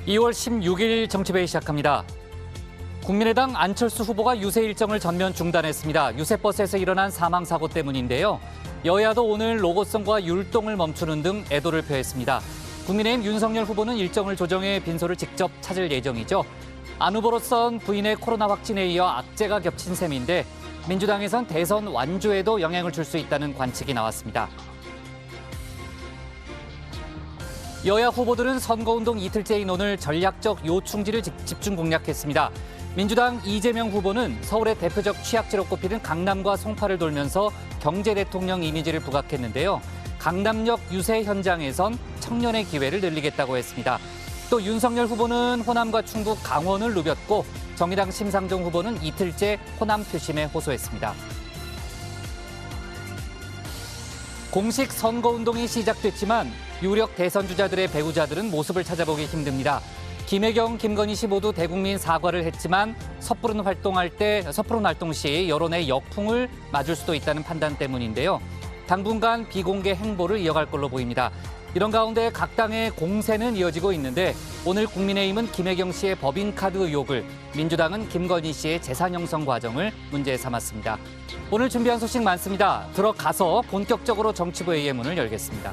2월 16일 정치회의 시작합니다. 국민의당 안철수 후보가 유세 일정을 전면 중단했습니다. 유세버스에서 일어난 사망사고 때문인데요. 여야도 오늘 로고송과 율동을 멈추는 등 애도를 표했습니다. 국민의힘 윤석열 후보는 일정을 조정해 빈소를 직접 찾을 예정이죠. 안 후보로선 부인의 코로나 확진에 이어 악재가 겹친 셈인데 민주당에선 대선 완주에도 영향을 줄 수 있다는 관측이 나왔습니다. 여야 후보들은 선거운동 이틀째인 오늘 전략적 요충지를 집중 공략했습니다. 민주당 이재명 후보는 서울의 대표적 취약지로 꼽히는 강남과 송파를 돌면서 경제 대통령 이미지를 부각했는데요. 강남역 유세 현장에선 청년의 기회를 늘리겠다고 했습니다. 또 윤석열 후보는 호남과 충북 강원을 누볐고 정의당 심상정 후보는 이틀째 호남 표심에 호소했습니다. 공식 선거운동이 시작됐지만 유력 대선 주자들의 배우자들은 모습을 찾아보기 힘듭니다. 김혜경, 김건희 씨 모두 대국민 사과를 했지만 섣부른 활동 시 여론의 역풍을 맞을 수도 있다는 판단 때문인데요. 당분간 비공개 행보를 이어갈 걸로 보입니다. 이런 가운데 각 당의 공세는 이어지고 있는데 오늘 국민의힘은 김혜경 씨의 법인카드 의혹을, 민주당은 김건희 씨의 재산 형성 과정을 문제 삼았습니다. 오늘 준비한 소식 많습니다. 들어가서 본격적으로 정치부회의의 문을 열겠습니다.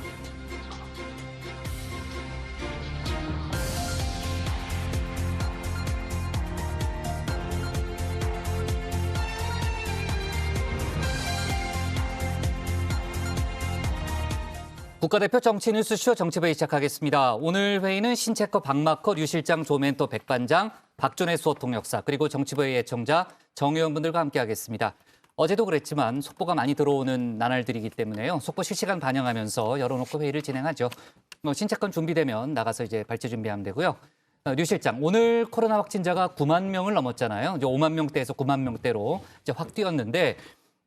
국가대표 정치뉴스쇼 정치회의 시작하겠습니다. 오늘 회의는 신체커 박마커, 류 실장, 조멘토 백반장, 박준혜 수호통역사, 그리고 정치부회의 애청자, 정 의원분들과 함께하겠습니다. 어제도 그랬지만 속보가 많이 들어오는 나날들이기 때문에요. 속보 실시간 반영하면서 열어놓고 회의를 진행하죠. 신체권 준비되면 나가서 이제 발제 준비하면 되고요. 류 실장, 오늘 코로나 확진자가 9만 명을 넘었잖아요. 이제 5만 명대에서 9만 명대로 이제 확 뛰었는데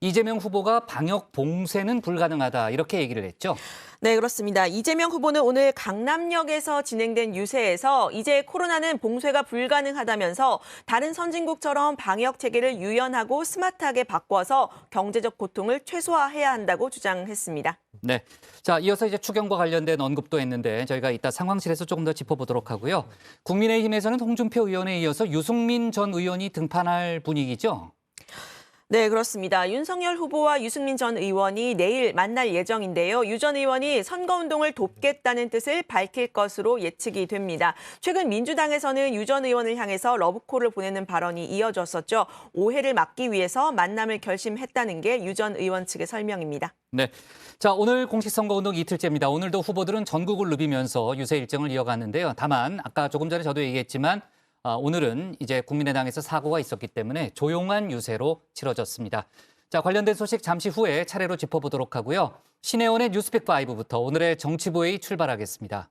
이재명 후보가 방역 봉쇄는 불가능하다 이렇게 얘기를 했죠. 네, 그렇습니다. 이재명 후보는 오늘 강남역에서 진행된 유세에서 이제 코로나는 봉쇄가 불가능하다면서 다른 선진국처럼 방역 체계를 유연하고 스마트하게 바꿔서 경제적 고통을 최소화해야 한다고 주장했습니다. 네, 자 이어서 이제 추경과 관련된 언급도 했는데 저희가 이따 상황실에서 조금 더 짚어보도록 하고요. 국민의힘에서는 홍준표 의원에 이어서 유승민 전 의원이 등판할 분위기죠. 네, 그렇습니다. 윤석열 후보와 유승민 전 의원이 내일 만날 예정인데요. 유 전 의원이 선거운동을 돕겠다는 뜻을 밝힐 것으로 예측이 됩니다. 최근 민주당에서는 유 전 의원을 향해서 러브콜을 보내는 발언이 이어졌었죠. 오해를 막기 위해서 만남을 결심했다는 게 유 전 의원 측의 설명입니다. 네, 자 오늘 공식 선거운동 이틀째입니다. 오늘도 후보들은 전국을 누비면서 유세 일정을 이어갔는데요. 다만 아까 조금 전에 저도 얘기했지만 오늘은 이제 국민의당에서 사고가 있었기 때문에 조용한 유세로 치러졌습니다. 자, 관련된 소식 잠시 후에 차례로 짚어보도록 하고요. 신혜원의 뉴스픽5부터 오늘의 정치부회의 출발하겠습니다.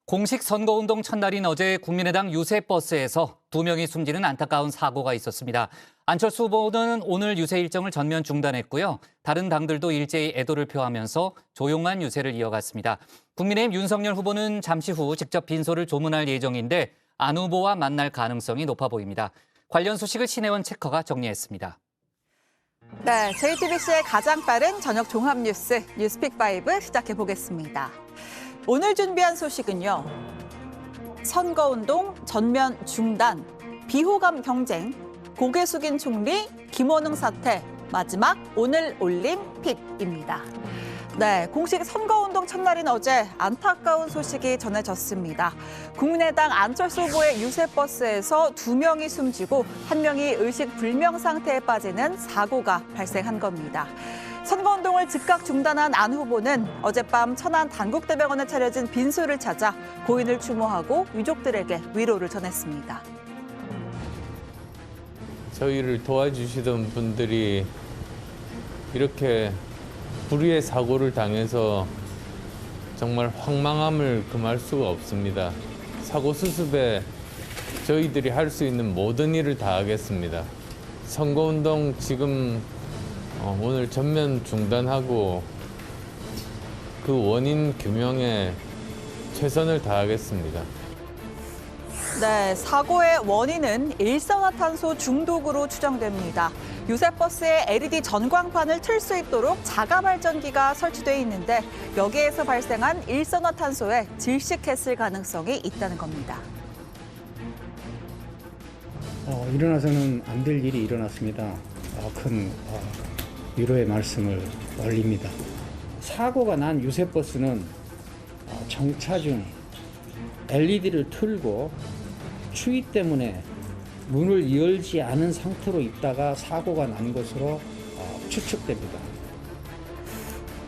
공식 선거운동 첫날인 어제 국민의당 유세버스에서 2명이 숨지는 안타까운 사고가 있었습니다. 안철수 후보는 오늘 유세 일정을 전면 중단했고요. 다른 당들도 일제히 애도를 표하면서 조용한 유세를 이어갔습니다. 국민의힘 윤석열 후보는 잠시 후 직접 빈소를 조문할 예정인데 안 후보와 만날 가능성이 높아 보입니다. 관련 소식을 신혜원 체커가 정리했습니다. 네, JTBC의 가장 빠른 저녁 종합 뉴스 뉴스픽5 시작해 보겠습니다. 오늘 준비한 소식은요. 선거운동 전면 중단, 비호감 경쟁, 고개 숙인 총리, 김원웅 사태, 마지막 오늘 올림픽입니다. 네, 공식 선거운동 첫날인 어제 안타까운 소식이 전해졌습니다. 국민의당 안철수 후보의 유세버스에서 2명이 숨지고 1명이 의식불명 상태에 빠지는 사고가 발생한 겁니다. 선거운동을 즉각 중단한 안 후보는 어젯밤 천안 단국대병원에 차려진 빈소를 찾아 고인을 추모하고 유족들에게 위로를 전했습니다. 저희를 도와주시던 분들이 이렇게 불의의 사고를 당해서 정말 황망함을 금할 수가 없습니다. 사고 수습에 저희들이 할 수 있는 모든 일을 다 하겠습니다. 선거운동 지금 오늘 전면 중단하고 그 원인 규명에 최선을 다하겠습니다. 네, 사고의 원인은 일산화탄소 중독으로 추정됩니다. 유세버스에 LED 전광판을 틀 수 있도록 자가 발전기가 설치돼 있는데 여기에서 발생한 일산화탄소에 질식했을 가능성이 있다는 겁니다. 일어나서는 안 될 일이 일어났습니다. 큰 위로의 말씀을 올립니다. 사고가 난 유세버스는 정차 중 LED를 틀고 추위 때문에 문을 열지 않은 상태로 있다가 사고가 난 것으로 추측됩니다.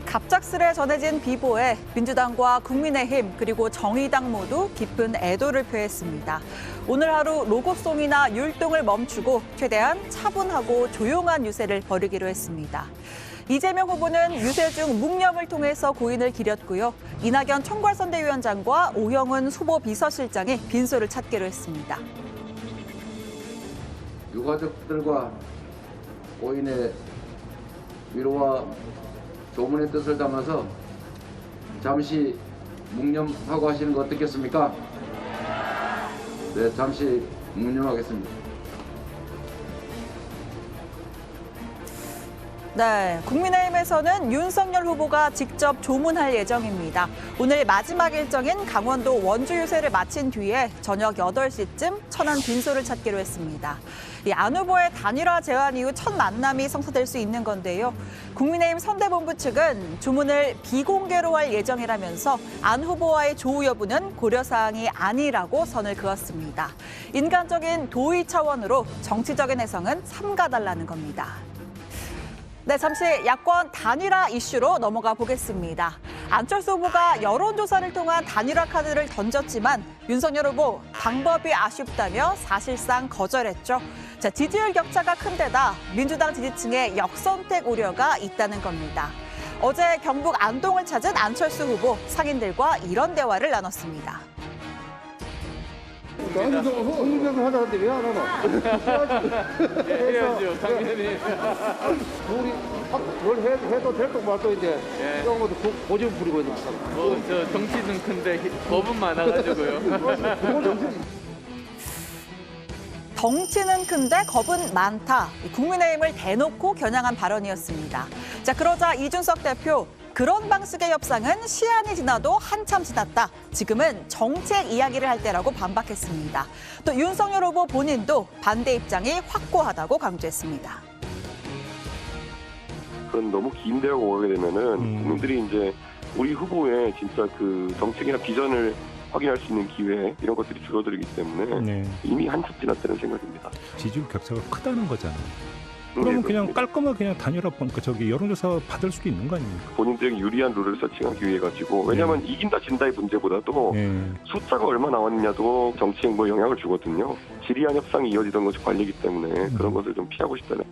갑작스레 전해진 비보에 민주당과 국민의힘 그리고 정의당 모두 깊은 애도를 표했습니다. 오늘 하루 로고송이나 율동을 멈추고 최대한 차분하고 조용한 유세를 벌이기로 했습니다. 이재명 후보는 유세 중 묵념을 통해서 고인을 기렸고요. 이낙연 총괄선대위원장과 오영훈 후보 비서실장이 빈소를 찾기로 했습니다. 유가족들과 고인의 위로와 조문의 뜻을 담아서 잠시 묵념하고 하시는 거 어떻겠습니까? 네, 잠시 묵념하겠습니다. 네, 국민의힘에서는 윤석열 후보가 직접 조문할 예정입니다. 오늘 마지막 일정인 강원도 원주 유세를 마친 뒤에 저녁 8시쯤 천안 빈소를 찾기로 했습니다. 이 안 후보의 단일화 제안 이후 첫 만남이 성사될 수 있는 건데요. 국민의힘 선대본부 측은 조문을 비공개로 할 예정이라면서 안 후보와의 조우 여부는 고려사항이 아니라고 선을 그었습니다. 인간적인 도의 차원으로 정치적인 해석은 삼가달라는 겁니다. 네, 잠시 야권 단일화 이슈로 넘어가 보겠습니다. 안철수 후보가 여론조사를 통한 단일화 카드를 던졌지만 윤석열 후보 방법이 아쉽다며 사실상 거절했죠. 자, 지지율 격차가 큰 데다 민주당 지지층의 역선택 우려가 있다는 겁니다. 어제 경북 안동을 찾은 안철수 후보 상인들과 이런 대화를 나눴습니다. 흥분을 하자는데 왜 안 하나? 해야죠, 당연히. 우리 뭘 해도 될 것 말도 이제 이런 것도 고집 부리고 있는 거잖아. 저 덩치는 큰데 겁은 많아가지고요. 덩치는 큰데 겁은 많다. 국민의힘을 대놓고 겨냥한 발언이었습니다. 자, 그러자 이준석 대표, 그런 방식의 협상은 시한이 지나도 한참 지났다. 지금은 정책 이야기를 할 때라고 반박했습니다. 또 윤석열 후보 본인도 반대 입장이 확고하다고 강조했습니다. 그건 너무 긴 대화가 오게 되면은 국민들이 이제 우리 후보의 진짜 그 정책이나 비전을 확인할 수 있는 기회 이런 것들이 줄어들기 때문에 이미 한참 지났다는 생각입니다. 지지율 격차가 크다는 거잖아요. 그러면 그냥 깔끔하게 그냥 단일화 여론조사 받을 수도 있는 거 아닙니까? 본인들에게 유리한 룰을 서칭하기 위해 가지고 왜냐하면 이긴다 진다의 문제보다도 숫자가 얼마 나왔느냐도 정치에 뭐 영향을 주거든요. 지리한 협상이 이어지던 것이 관리이기 때문에 그런 것을 좀 피하고 싶다는.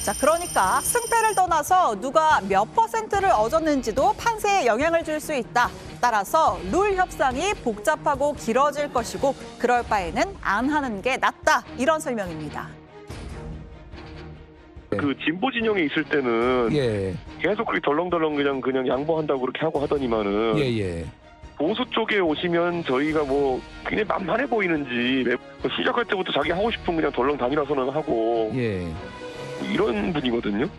자, 그러니까 승패를 떠나서 누가 몇 %를 얻었는지도 판세에 영향을 줄 수 있다. 따라서 룰 협상이 복잡하고 길어질 것이고 그럴 바에는 안 하는 게 낫다. 이런 설명입니다. 그 진보 진영에 있을 때는 계속 그렇게 덜렁덜렁 그냥 양보한다고 그렇게 하고 하더니만은 보수 쪽에 오시면 저희가 뭐 굉장히 만만해 보이는지 시작할 때부터 자기 하고 싶은 그냥 덜렁 단일화 선언하고 이런 분이거든요.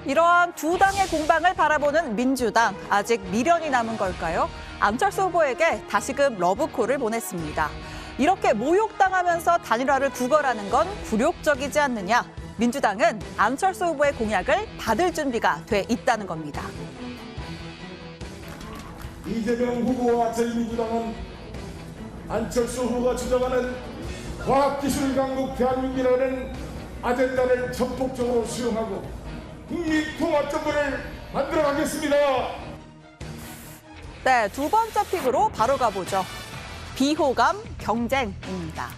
이러한 두 당의 공방을 바라보는 민주당, 아직 미련이 남은 걸까요? 안철수 후보에게 다시금 러브콜을 보냈습니다. 이렇게 모욕당하면서 단일화를 구걸하는 건 굴욕적이지 않느냐? 민주당은 안철수 후보의 공약을 받을 준비가 돼 있다는 겁니다. 이재명 후보와 저희 민주당은 안철수 후보가 주장하는 과학기술 강국 대한민국이라는 아젠다를 전폭적으로 수용하고 국민통합정부를 만들어가겠습니다. 네, 두 번째 픽으로 바로 가보죠. 비호감 경쟁입니다.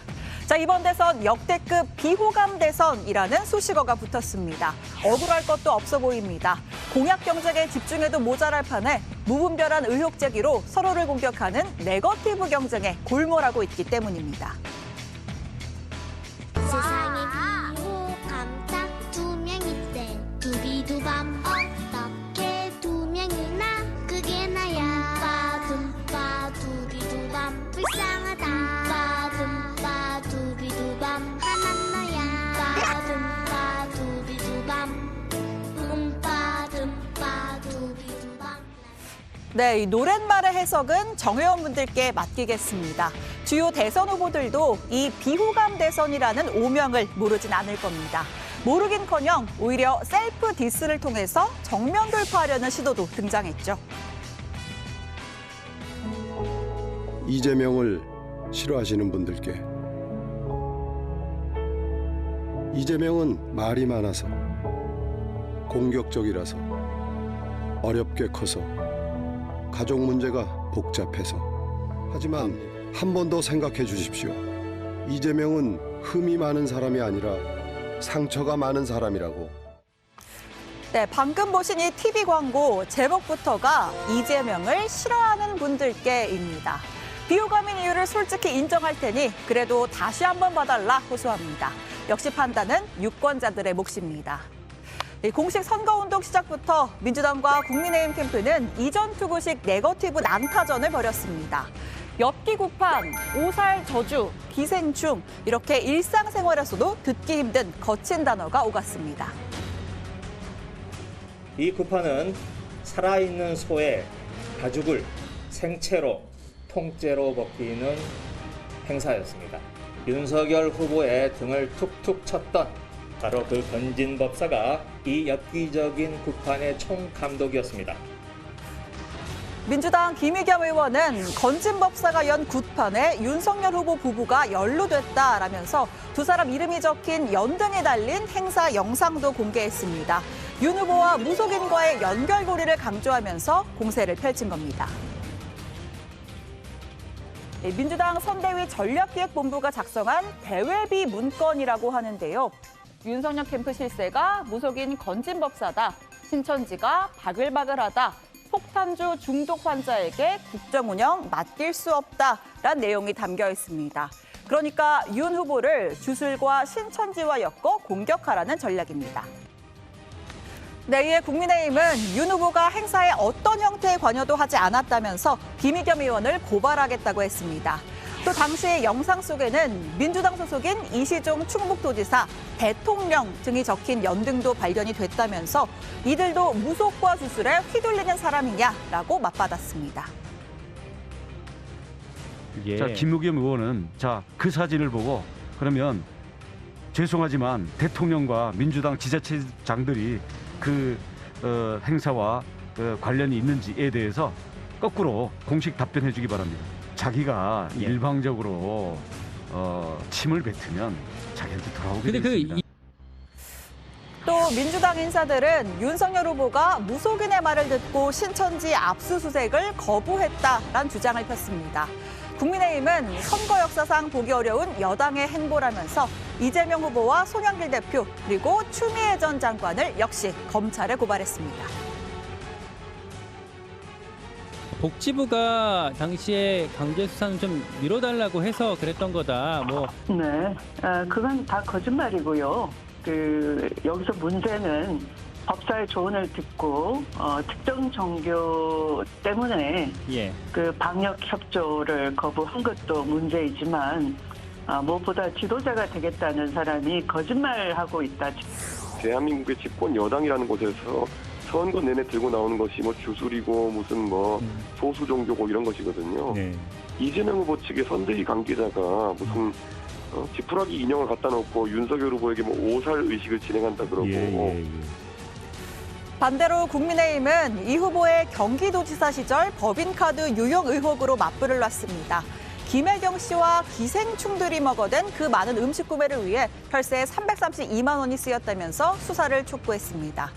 자, 이번 대선 역대급 비호감 대선이라는 수식어가 붙었습니다. 억울할 것도 없어 보입니다. 공약 경쟁에 집중해도 모자랄 판에 무분별한 의혹 제기로 서로를 공격하는 네거티브 경쟁에 골몰하고 있기 때문입니다. 세상에 비호감 딱 두 명 있대. 두비두밤 어떻게 두 명이나 그게 나야. 둠바 두비두밤 불쌍 네, 이 노랫말의 해석은 정회원 분들께 맡기겠습니다. 주요 대선 후보들도 이 비호감 대선이라는 오명을 모르진 않을 겁니다. 모르긴커녕 오히려 셀프 디스를 통해서 정면 돌파하려는 시도도 등장했죠. 이재명을 싫어하시는 분들께 이재명은 말이 많아서 공격적이라서 어렵게 커서 가족 문제가 복잡해서 하지만 한 번 더 생각해 주십시오. 이재명은 흠이 많은 사람이 아니라 상처가 많은 사람이라고. 네, 방금 보신 이 TV 광고 제목부터가 이재명을 싫어하는 분들께입니다. 비호감인 이유를 솔직히 인정할 테니 그래도 다시 한번 봐달라 호소합니다. 역시 판단은 유권자들의 몫입니다. 공식 선거운동 시작부터 민주당과 국민의힘 캠프는 이전 투구식 네거티브 난타전을 벌였습니다. 엽기 구판, 오살 저주, 기생충 이렇게 일상생활에서도 듣기 힘든 거친 단어가 오갔습니다. 이 구판은 살아있는 소의 가죽을 생채로 통째로 벗기는 행사였습니다. 윤석열 후보의 등을 툭툭 쳤던 바로 그 건진법사가 이 엽기적인 구판의 총감독이었습니다. 민주당 김의겸 의원은 건진법사가 연 굿판에 윤석열 후보 부부가 연루됐다라면서 두 사람 이름이 적힌 연등이 달린 행사 영상도 공개했습니다. 윤 후보와 무속인과의 연결고리를 강조하면서 공세를 펼친 겁니다. 민주당 선대위 전략기획본부가 작성한 대외비 문건이라고 하는데요. 윤석열 캠프 실세가 무속인 건진법사다. 신천지가 바글바글하다. 폭탄주 중독 환자에게 국정 운영 맡길 수 없다라는 내용이 담겨 있습니다. 그러니까 윤 후보를 주술과 신천지와 엮어 공격하라는 전략입니다. 네, 이에 국민의힘은 윤 후보가 행사에 어떤 형태의 관여도 하지 않았다면서 김의겸 의원을 고발하겠다고 했습니다. 또 당시 영상 속에는 민주당 소속인 이시종 충북도지사, 대통령 등이 적힌 연등도 발견이 됐다면서 이들도 무속과 주술에 휘둘리는 사람이냐라고 맞받았습니다. 자, 김의겸 의원은 그 사진을 보고 그러면 죄송하지만 대통령과 민주당 지자체장들이 그 행사와 관련이 있는지에 대해서 거꾸로 공식 답변해 주기 바랍니다. 자기가 일방적으로 침을 뱉으면 자기한테 돌아오게 됩니다. 또 민주당 인사들은 윤석열 후보가 무속인의 말을 듣고 신천지 압수수색을 거부했다라는 주장을 폈습니다. 국민의힘은 선거 역사상 보기 어려운 여당의 행보라면서 이재명 후보와 송영길 대표 그리고 추미애 전 장관을 역시 검찰에 고발했습니다. 복지부가 당시에 강제 수사는 좀 미뤄달라고 해서 그랬던 거다. 네, 그건 다 거짓말이고요. 여기서 문제는 법사의 조언을 듣고 특정 종교 때문에 그 방역 협조를 거부한 것도 문제이지만 무엇보다 지도자가 되겠다는 사람이 거짓말하고 있다. 대한민국의 집권 여당이라는 곳에서 선거 내내 들고 나오는 것이 주술이고 무슨 소수 종교고 이런 것이거든요. 이재명 후보 측의 선대위 관계자가 무슨 지푸라기 인형을 갖다 놓고 윤석열 후보에게 오살 의식을 진행한다 그러고. 반대로 국민의힘은 이 후보의 경기도지사 시절 법인카드 유용 의혹으로 맞불을 놨습니다. 김혜경 씨와 기생충들이 먹어댄 그 많은 음식 구매를 위해 혈세 332만 원이 쓰였다면서 수사를 촉구했습니다.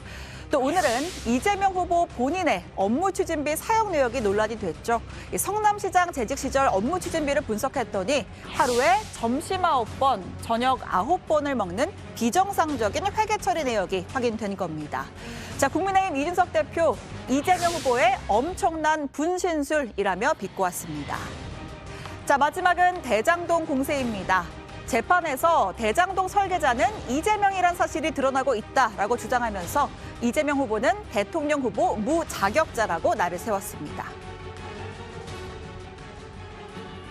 또 오늘은 이재명 후보 본인의 업무 추진비 사용 내역이 논란이 됐죠. 성남시장 재직 시절 업무 추진비를 분석했더니 하루에 점심 9번, 저녁 9번을 먹는 비정상적인 회계 처리 내역이 확인된 겁니다. 자, 국민의힘 이준석 대표, 이재명 후보의 엄청난 분신술이라며 비꼬았습니다. 자, 마지막은 대장동 공세입니다. 재판에서 대장동 설계자는 이재명이란 사실이 드러나고 있다라고 주장하면서 이재명 후보는 대통령 후보 무자격자라고 날을 세웠습니다.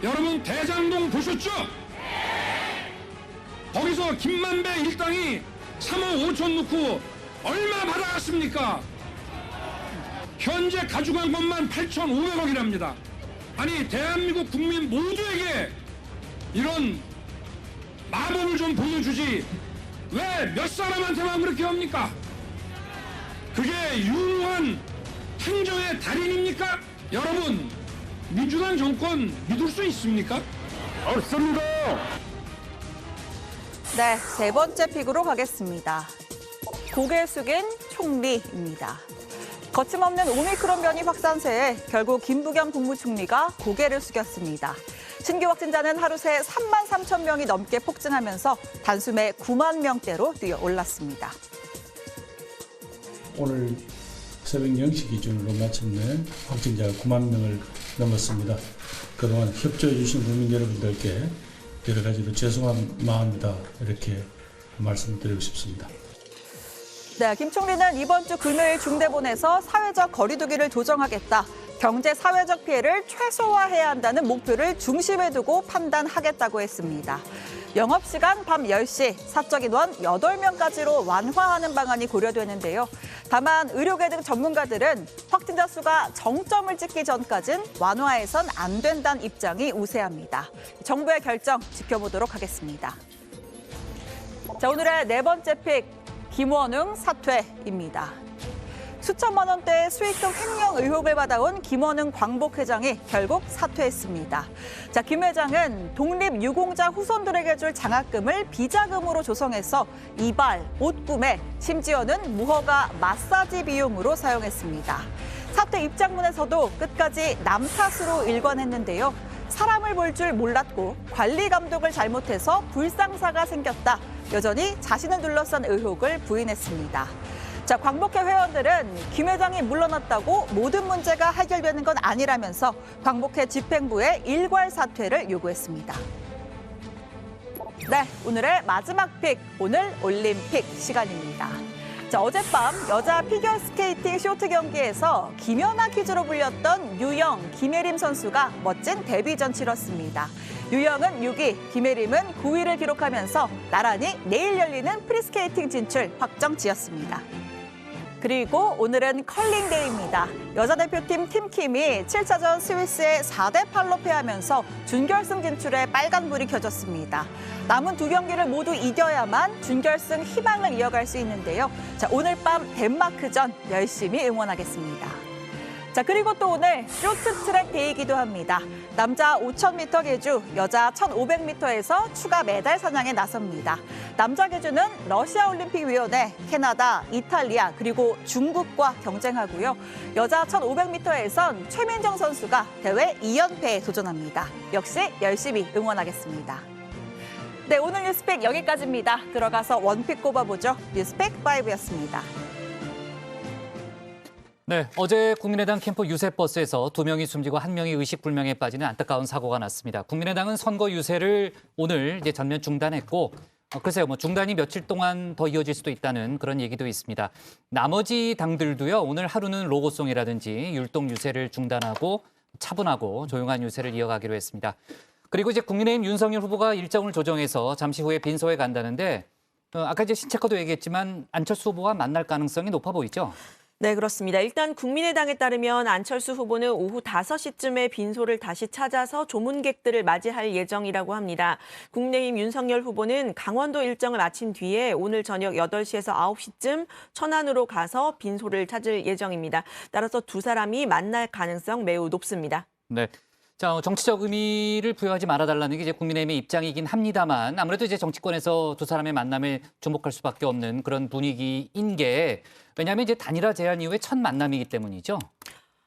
여러분 대장동 보셨죠? 거기서 김만배 일당이 3억 5천 넣고 얼마 받아갔습니까? 현재 가져간 것만 8,500억이랍니다. 아니 대한민국 국민 모두에게 이런 마법을 좀 보여주지 왜 몇 사람한테만 그렇게 합니까? 그게 유능한 행정의 달인입니까? 여러분, 민주당 정권 믿을 수 있습니까? 없습니다. 네, 세 번째 픽으로 가겠습니다. 고개 숙인 총리입니다. 거침없는 오미크론 변이 확산세에 결국 김부겸 국무총리가 고개를 숙였습니다. 신규 확진자는 하루 새 3만 3천 명이 넘게 폭증하면서 단숨에 9만 명대로 뛰어올랐습니다. 오늘 새벽 0시 기준으로 마침내 확진자가 9만 명을 넘었습니다. 그동안 협조해 주신 국민 여러분들께 여러 가지로 죄송한 마음이다 이렇게 말씀드리고 싶습니다. 네, 김 총리는 이번 주 금요일 중대본에서 사회적 거리두기를 조정하겠다. 경제 사회적 피해를 최소화해야 한다는 목표를 중심에 두고 판단하겠다고 했습니다. 영업시간 밤 10시, 사적 인원 8명까지로 완화하는 방안이 고려되는데요. 다만 의료계 등 전문가들은 확진자 수가 정점을 찍기 전까진 완화해선 안 된다는 입장이 우세합니다. 정부의 결정 지켜보도록 하겠습니다. 자, 오늘의 네 번째 픽. 김원웅 사퇴입니다. 수천만 원대의 수익금 횡령 의혹을 받아온 김원웅 광복회장이 결국 사퇴했습니다. 자, 김 회장은 독립유공자 후손들에게 줄 장학금을 비자금으로 조성해서 이발, 옷 구매, 심지어는 무허가 마사지 비용으로 사용했습니다. 사퇴 입장문에서도 끝까지 남 탓으로 일관했는데요. 사람을 볼 줄 몰랐고 관리 감독을 잘못해서 불상사가 생겼다. 여전히 자신을 둘러싼 의혹을 부인했습니다. 자, 광복회 회원들은 김 회장이 물러났다고 모든 문제가 해결되는 건 아니라면서 광복회 집행부의 일괄 사퇴를 요구했습니다. 네, 오늘의 마지막 픽, 오늘 올림픽 시간입니다. 자, 어젯밤 여자 피겨스케이팅 쇼트 경기에서 김연아 퀴즈로 불렸던 유영, 김예림 선수가 멋진 데뷔전 치렀습니다. 유영은 6위, 김예림은 9위를 기록하면서 나란히 내일 열리는 프리스케이팅 진출 확정지었습니다. 그리고 오늘은 컬링데이입니다. 여자 대표팀 팀킴이 7차전 스위스에 4대8로 패하면서 준결승 진출에 빨간불이 켜졌습니다. 남은 두 경기를 모두 이겨야만 준결승 희망을 이어갈 수 있는데요. 자, 오늘 밤 덴마크전 열심히 응원하겠습니다. 자, 그리고 또 오늘 쇼트트랙 데이이기도 합니다. 남자 5,000m 계주, 여자 1,500m에서 추가 메달 사냥에 나섭니다. 남자 계주는 러시아올림픽위원회, 캐나다, 이탈리아, 그리고 중국과 경쟁하고요. 여자 1,500m에선 최민정 선수가 대회 2연패에 도전합니다. 역시 열심히 응원하겠습니다. 네, 오늘 뉴스픽 여기까지입니다. 들어가서 원픽 꼽아보죠. 뉴스픽 5였습니다. 네, 어제 국민의당 캠프 유세버스에서 2명이 숨지고 1명이 의식불명에 빠지는 안타까운 사고가 났습니다. 국민의당은 선거 유세를 오늘 이제 전면 중단했고, 글쎄요, 중단이 며칠 동안 더 이어질 수도 있다는 그런 얘기도 있습니다. 나머지 당들도요, 오늘 하루는 로고송이라든지 율동 유세를 중단하고 차분하고 조용한 유세를 이어가기로 했습니다. 그리고 이제 국민의힘 윤석열 후보가 일정을 조정해서 잠시 후에 빈소에 간다는데, 아까 이제 신체커도 얘기했지만 안철수 후보와 만날 가능성이 높아 보이죠? 네, 그렇습니다. 일단 국민의당에 따르면 안철수 후보는 오후 5시쯤에 빈소를 다시 찾아서 조문객들을 맞이할 예정이라고 합니다. 국민의힘 윤석열 후보는 강원도 일정을 마친 뒤에 오늘 저녁 8시에서 9시쯤 천안으로 가서 빈소를 찾을 예정입니다. 따라서 두 사람이 만날 가능성 매우 높습니다. 네. 자, 정치적 의미를 부여하지 말아달라는 게 이제 국민의힘의 입장이긴 합니다만 아무래도 이제 정치권에서 두 사람의 만남에 주목할 수밖에 없는 그런 분위기인 게 왜냐하면 이제 단일화 제안 이후에 첫 만남이기 때문이죠.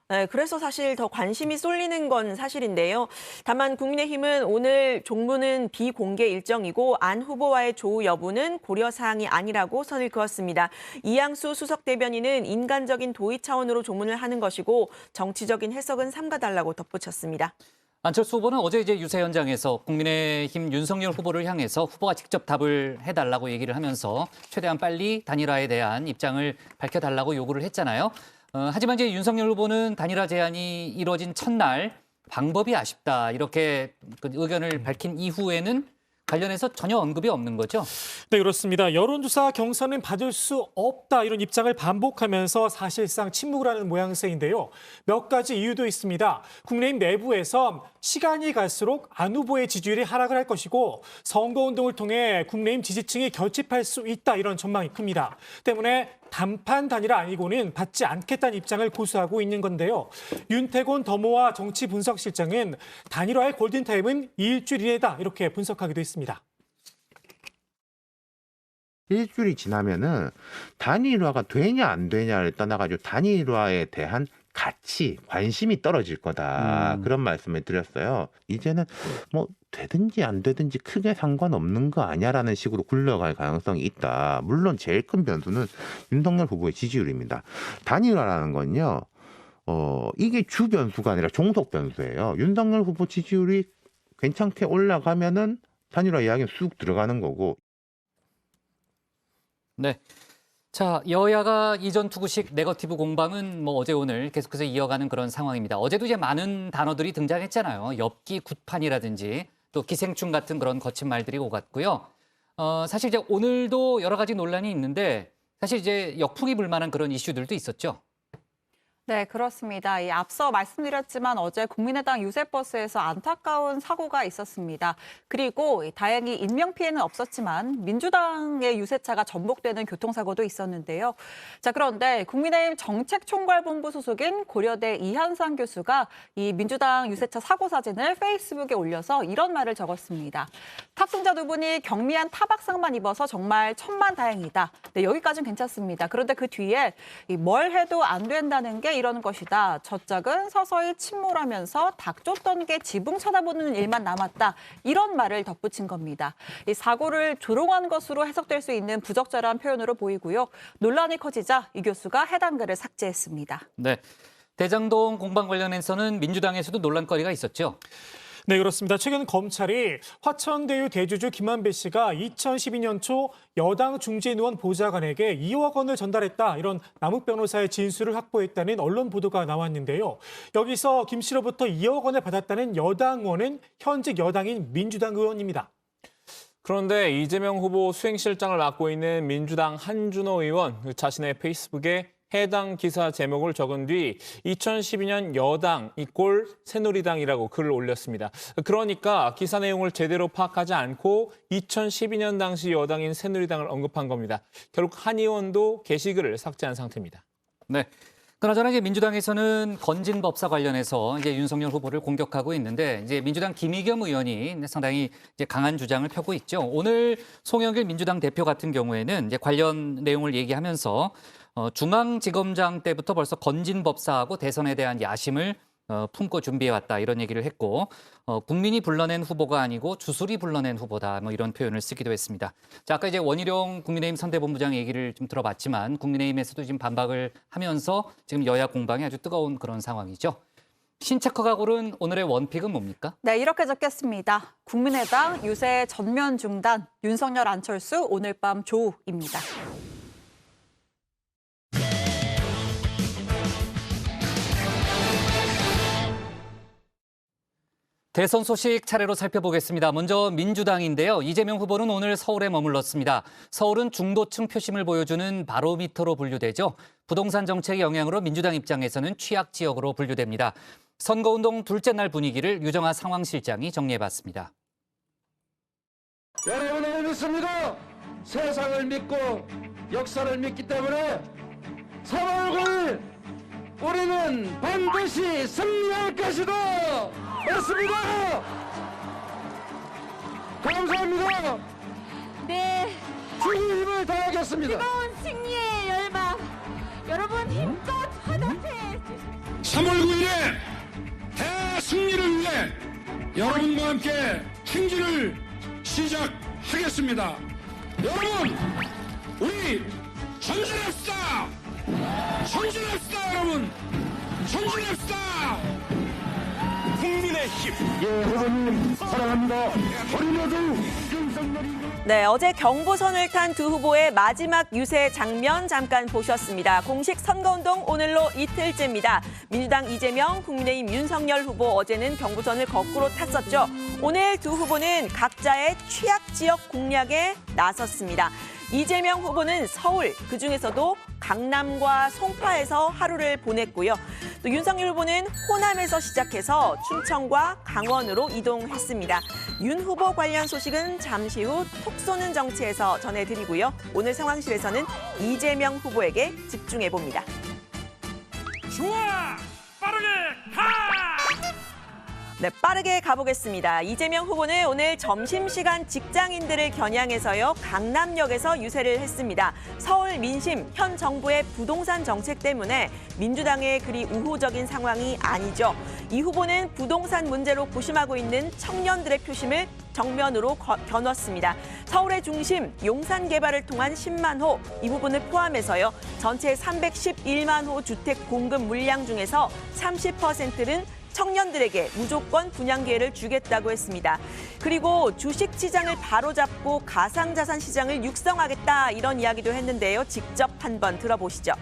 네, 그래서 사실 더 관심이 쏠리는 건 사실인데요. 다만 국민의힘은 오늘 종무는 비공개 일정이고 안 후보와의 조우 여부는 고려사항이 아니라고 선을 그었습니다. 이양수 수석 대변인은 인간적인 도의 차원으로 조문을 하는 것이고 정치적인 해석은 삼가달라고 덧붙였습니다. 안철수 후보는 어제 이제 유세 현장에서 국민의힘 윤석열 후보를 향해서 후보가 직접 답을 해달라고 얘기를 하면서 최대한 빨리 단일화에 대한 입장을 밝혀달라고 요구를 했잖아요. 하지만 이제 윤석열 후보는 단일화 제안이 이루어진 첫날 방법이 아쉽다 이렇게 그 의견을 밝힌 이후에는 관련해서 전혀 언급이 없는 거죠? 네, 그렇습니다. 여론조사 경선은 받을 수 없다 이런 입장을 반복하면서 사실상 침묵을 하는 모양새인데요. 몇 가지 이유도 있습니다. 국민의힘 내부에서 시간이 갈수록 안 후보의 지지율이 하락을 할 것이고 선거운동을 통해 국민의힘 지지층이 결집할 수 있다 이런 전망이 큽니다. 때문에 단판 단일화 아니고는 받지 않겠다는 입장을 고수하고 있는 건데요. 윤태곤 더모아 정치분석실장은 단일화의 골든타임은 일주일 이내다 이렇게 분석하기도 했습니다. 일주일이 지나면은 단일화가 되냐 안 되냐를 떠나가지고 단일화에 대한 가치, 관심이 떨어질 거다. 그런 말씀을 드렸어요. 이제는 뭐 되든지 안 되든지 크게 상관없는 거 아니야라는 식으로 굴러갈 가능성이 있다. 물론 제일 큰 변수는 윤석열 후보의 지지율입니다. 단일화라는 건요. 이게 주 변수가 아니라 종속 변수예요. 윤석열 후보 지지율이 괜찮게 올라가면은 단일화 이야기는 쑥 들어가는 거고. 네. 자, 여야가 이전 투구식 네거티브 공방은 뭐 어제 오늘 계속해서 이어가는 그런 상황입니다. 어제도 이제 많은 단어들이 등장했잖아요. 엽기 굿판이라든지 또 기생충 같은 그런 거친 말들이 오갔고요. 사실 이제 오늘도 여러 가지 논란이 있는데 사실 이제 역풍이 불 만한 그런 이슈들도 있었죠. 네, 그렇습니다. 앞서 말씀드렸지만 어제 국민의당 유세버스에서 안타까운 사고가 있었습니다. 그리고 다행히 인명피해는 없었지만 민주당의 유세차가 전복되는 교통사고도 있었는데요. 자, 그런데 국민의힘 정책총괄본부 소속인 고려대 이한상 교수가 이 민주당 유세차 사고 사진을 페이스북에 올려서 이런 말을 적었습니다. 탑승자 두 분이 경미한 타박상만 입어서 정말 천만다행이다. 네, 여기까지는 괜찮습니다. 그런데 그 뒤에 뭘 해도 안 된다는 게 이런 것이다. 저짝은 서서히 침몰하면서 닥쳤던 게 지붕 쳐다보는 일만 남았다. 이런 말을 덧붙인 겁니다. 이 사고를 조롱한 것으로 해석될 수 있는 부적절한 표현으로 보이고요. 논란이 커지자 이 교수가 해당 글을 삭제했습니다. 네, 대장동 공방 관련해서는 민주당에서도 논란거리가 있었죠. 네, 그렇습니다. 최근 검찰이 화천대유 대주주 김한배 씨가 2012년 초 여당 중진 의원 보좌관에게 2억 원을 전달했다. 이런 남욱 변호사의 진술을 확보했다는 언론 보도가 나왔는데요. 여기서 김 씨로부터 2억 원을 받았다는 여당 의원은 현직 여당인 민주당 의원입니다. 그런데 이재명 후보 수행실장을 맡고 있는 민주당 한준호 의원 자신의 페이스북에 해당 기사 제목을 적은 뒤 2012년 여당 이꼴 새누리당이라고 글을 올렸습니다. 그러니까 기사 내용을 제대로 파악하지 않고 2012년 당시 여당인 새누리당을 언급한 겁니다. 결국 한 의원도 게시글을 삭제한 상태입니다. 네. 그나저나 이제 민주당에서는 건진 법사 관련해서 이제 윤석열 후보를 공격하고 있는데 이제 민주당 김의겸 의원이 상당히 이제 강한 주장을 펴고 있죠. 오늘 송영길 민주당 대표 같은 경우에는 이제 관련 내용을 얘기하면서 중앙지검장 때부터 벌써 건진 법사하고 대선에 대한 야심을 품고 준비해왔다 이런 얘기를 했고 국민이 불러낸 후보가 아니고 주술이 불러낸 후보다 뭐 이런 표현을 쓰기도 했습니다. 자, 아까 이제 원희룡 국민의힘 선대본부장 얘기를 좀 들어봤지만 국민의힘에서도 지금 반박을 하면서 지금 여야 공방이 아주 뜨거운 그런 상황이죠. 신체커가 고른 오늘의 원픽은 뭡니까? 네, 이렇게 적겠습니다. 국민의당 유세 전면 중단, 윤석열 안철수 오늘 밤 조우입니다. 대선 소식 차례로 살펴보겠습니다. 먼저 민주당인데요. 이재명 후보는 오늘 서울에 머물렀습니다. 서울은 중도층 표심을 보여주는 바로미터로 분류되죠. 부동산 정책의 영향으로 민주당 입장에서는 취약 지역으로 분류됩니다. 선거운동 둘째 날 분위기를 유정아 상황실장이 정리해봤습니다. 여러분을 믿습니다. 세상을 믿고 역사를 믿기 때문에 3월 9일 우리는 반드시 승리할 것이다. 맞습니다. 감사합니다. 네. 죽을 힘을 다하겠습니다. 뜨거운 승리의 열망. 여러분 힘껏 화답해 주십시오. 3월 9일에 대승리를 위해 여러분과 함께 행진을 시작하겠습니다. 여러분, 우리 전진합시다. 전진합시다, 여러분. 전진합시다. 국민의 힘. 예, 후보님 사랑합니다. 우리 모두 윤석열이. 네, 어제 경보선을 탄 두 후보의 마지막 유세 장면 잠깐 보셨습니다. 공식 선거운동 오늘로 이틀째입니다. 민주당 이재명, 국민의힘 윤석열 후보 어제는 경보선을 거꾸로 탔었죠. 오늘 두 후보는 각자의 취약 지역 공략에 나섰습니다. 이재명 후보는 서울, 그중에서도 강남과 송파에서 하루를 보냈고요. 또 윤석열 후보는 호남에서 시작해서 춘천과 강원으로 이동했습니다. 윤 후보 관련 소식은 잠시 후 톡 쏘는 정치에서 전해드리고요. 오늘 상황실에서는 이재명 후보에게 집중해봅니다. 좋아! 빠르게 가! 네, 빠르게 가보겠습니다. 이재명 후보는 오늘 점심시간 직장인들을 겨냥해서요, 강남역에서 유세를 했습니다. 서울 민심, 현 정부의 부동산 정책 때문에 민주당의 그리 우호적인 상황이 아니죠. 이 후보는 부동산 문제로 고심하고 있는 청년들의 표심을 정면으로 겨눴습니다. 서울의 중심, 용산 개발을 통한 10만 호, 이 부분을 포함해서요, 전체 311만 호 주택 공급 물량 중에서 30%는 청년들에게 무조건 분양 기회를 주겠다고 했습니다. 그리고 주식 시장을 바로잡고 가상자산 시장을 육성하겠다, 이런 이야기도 했는데요. 직접 한번 들어보시죠.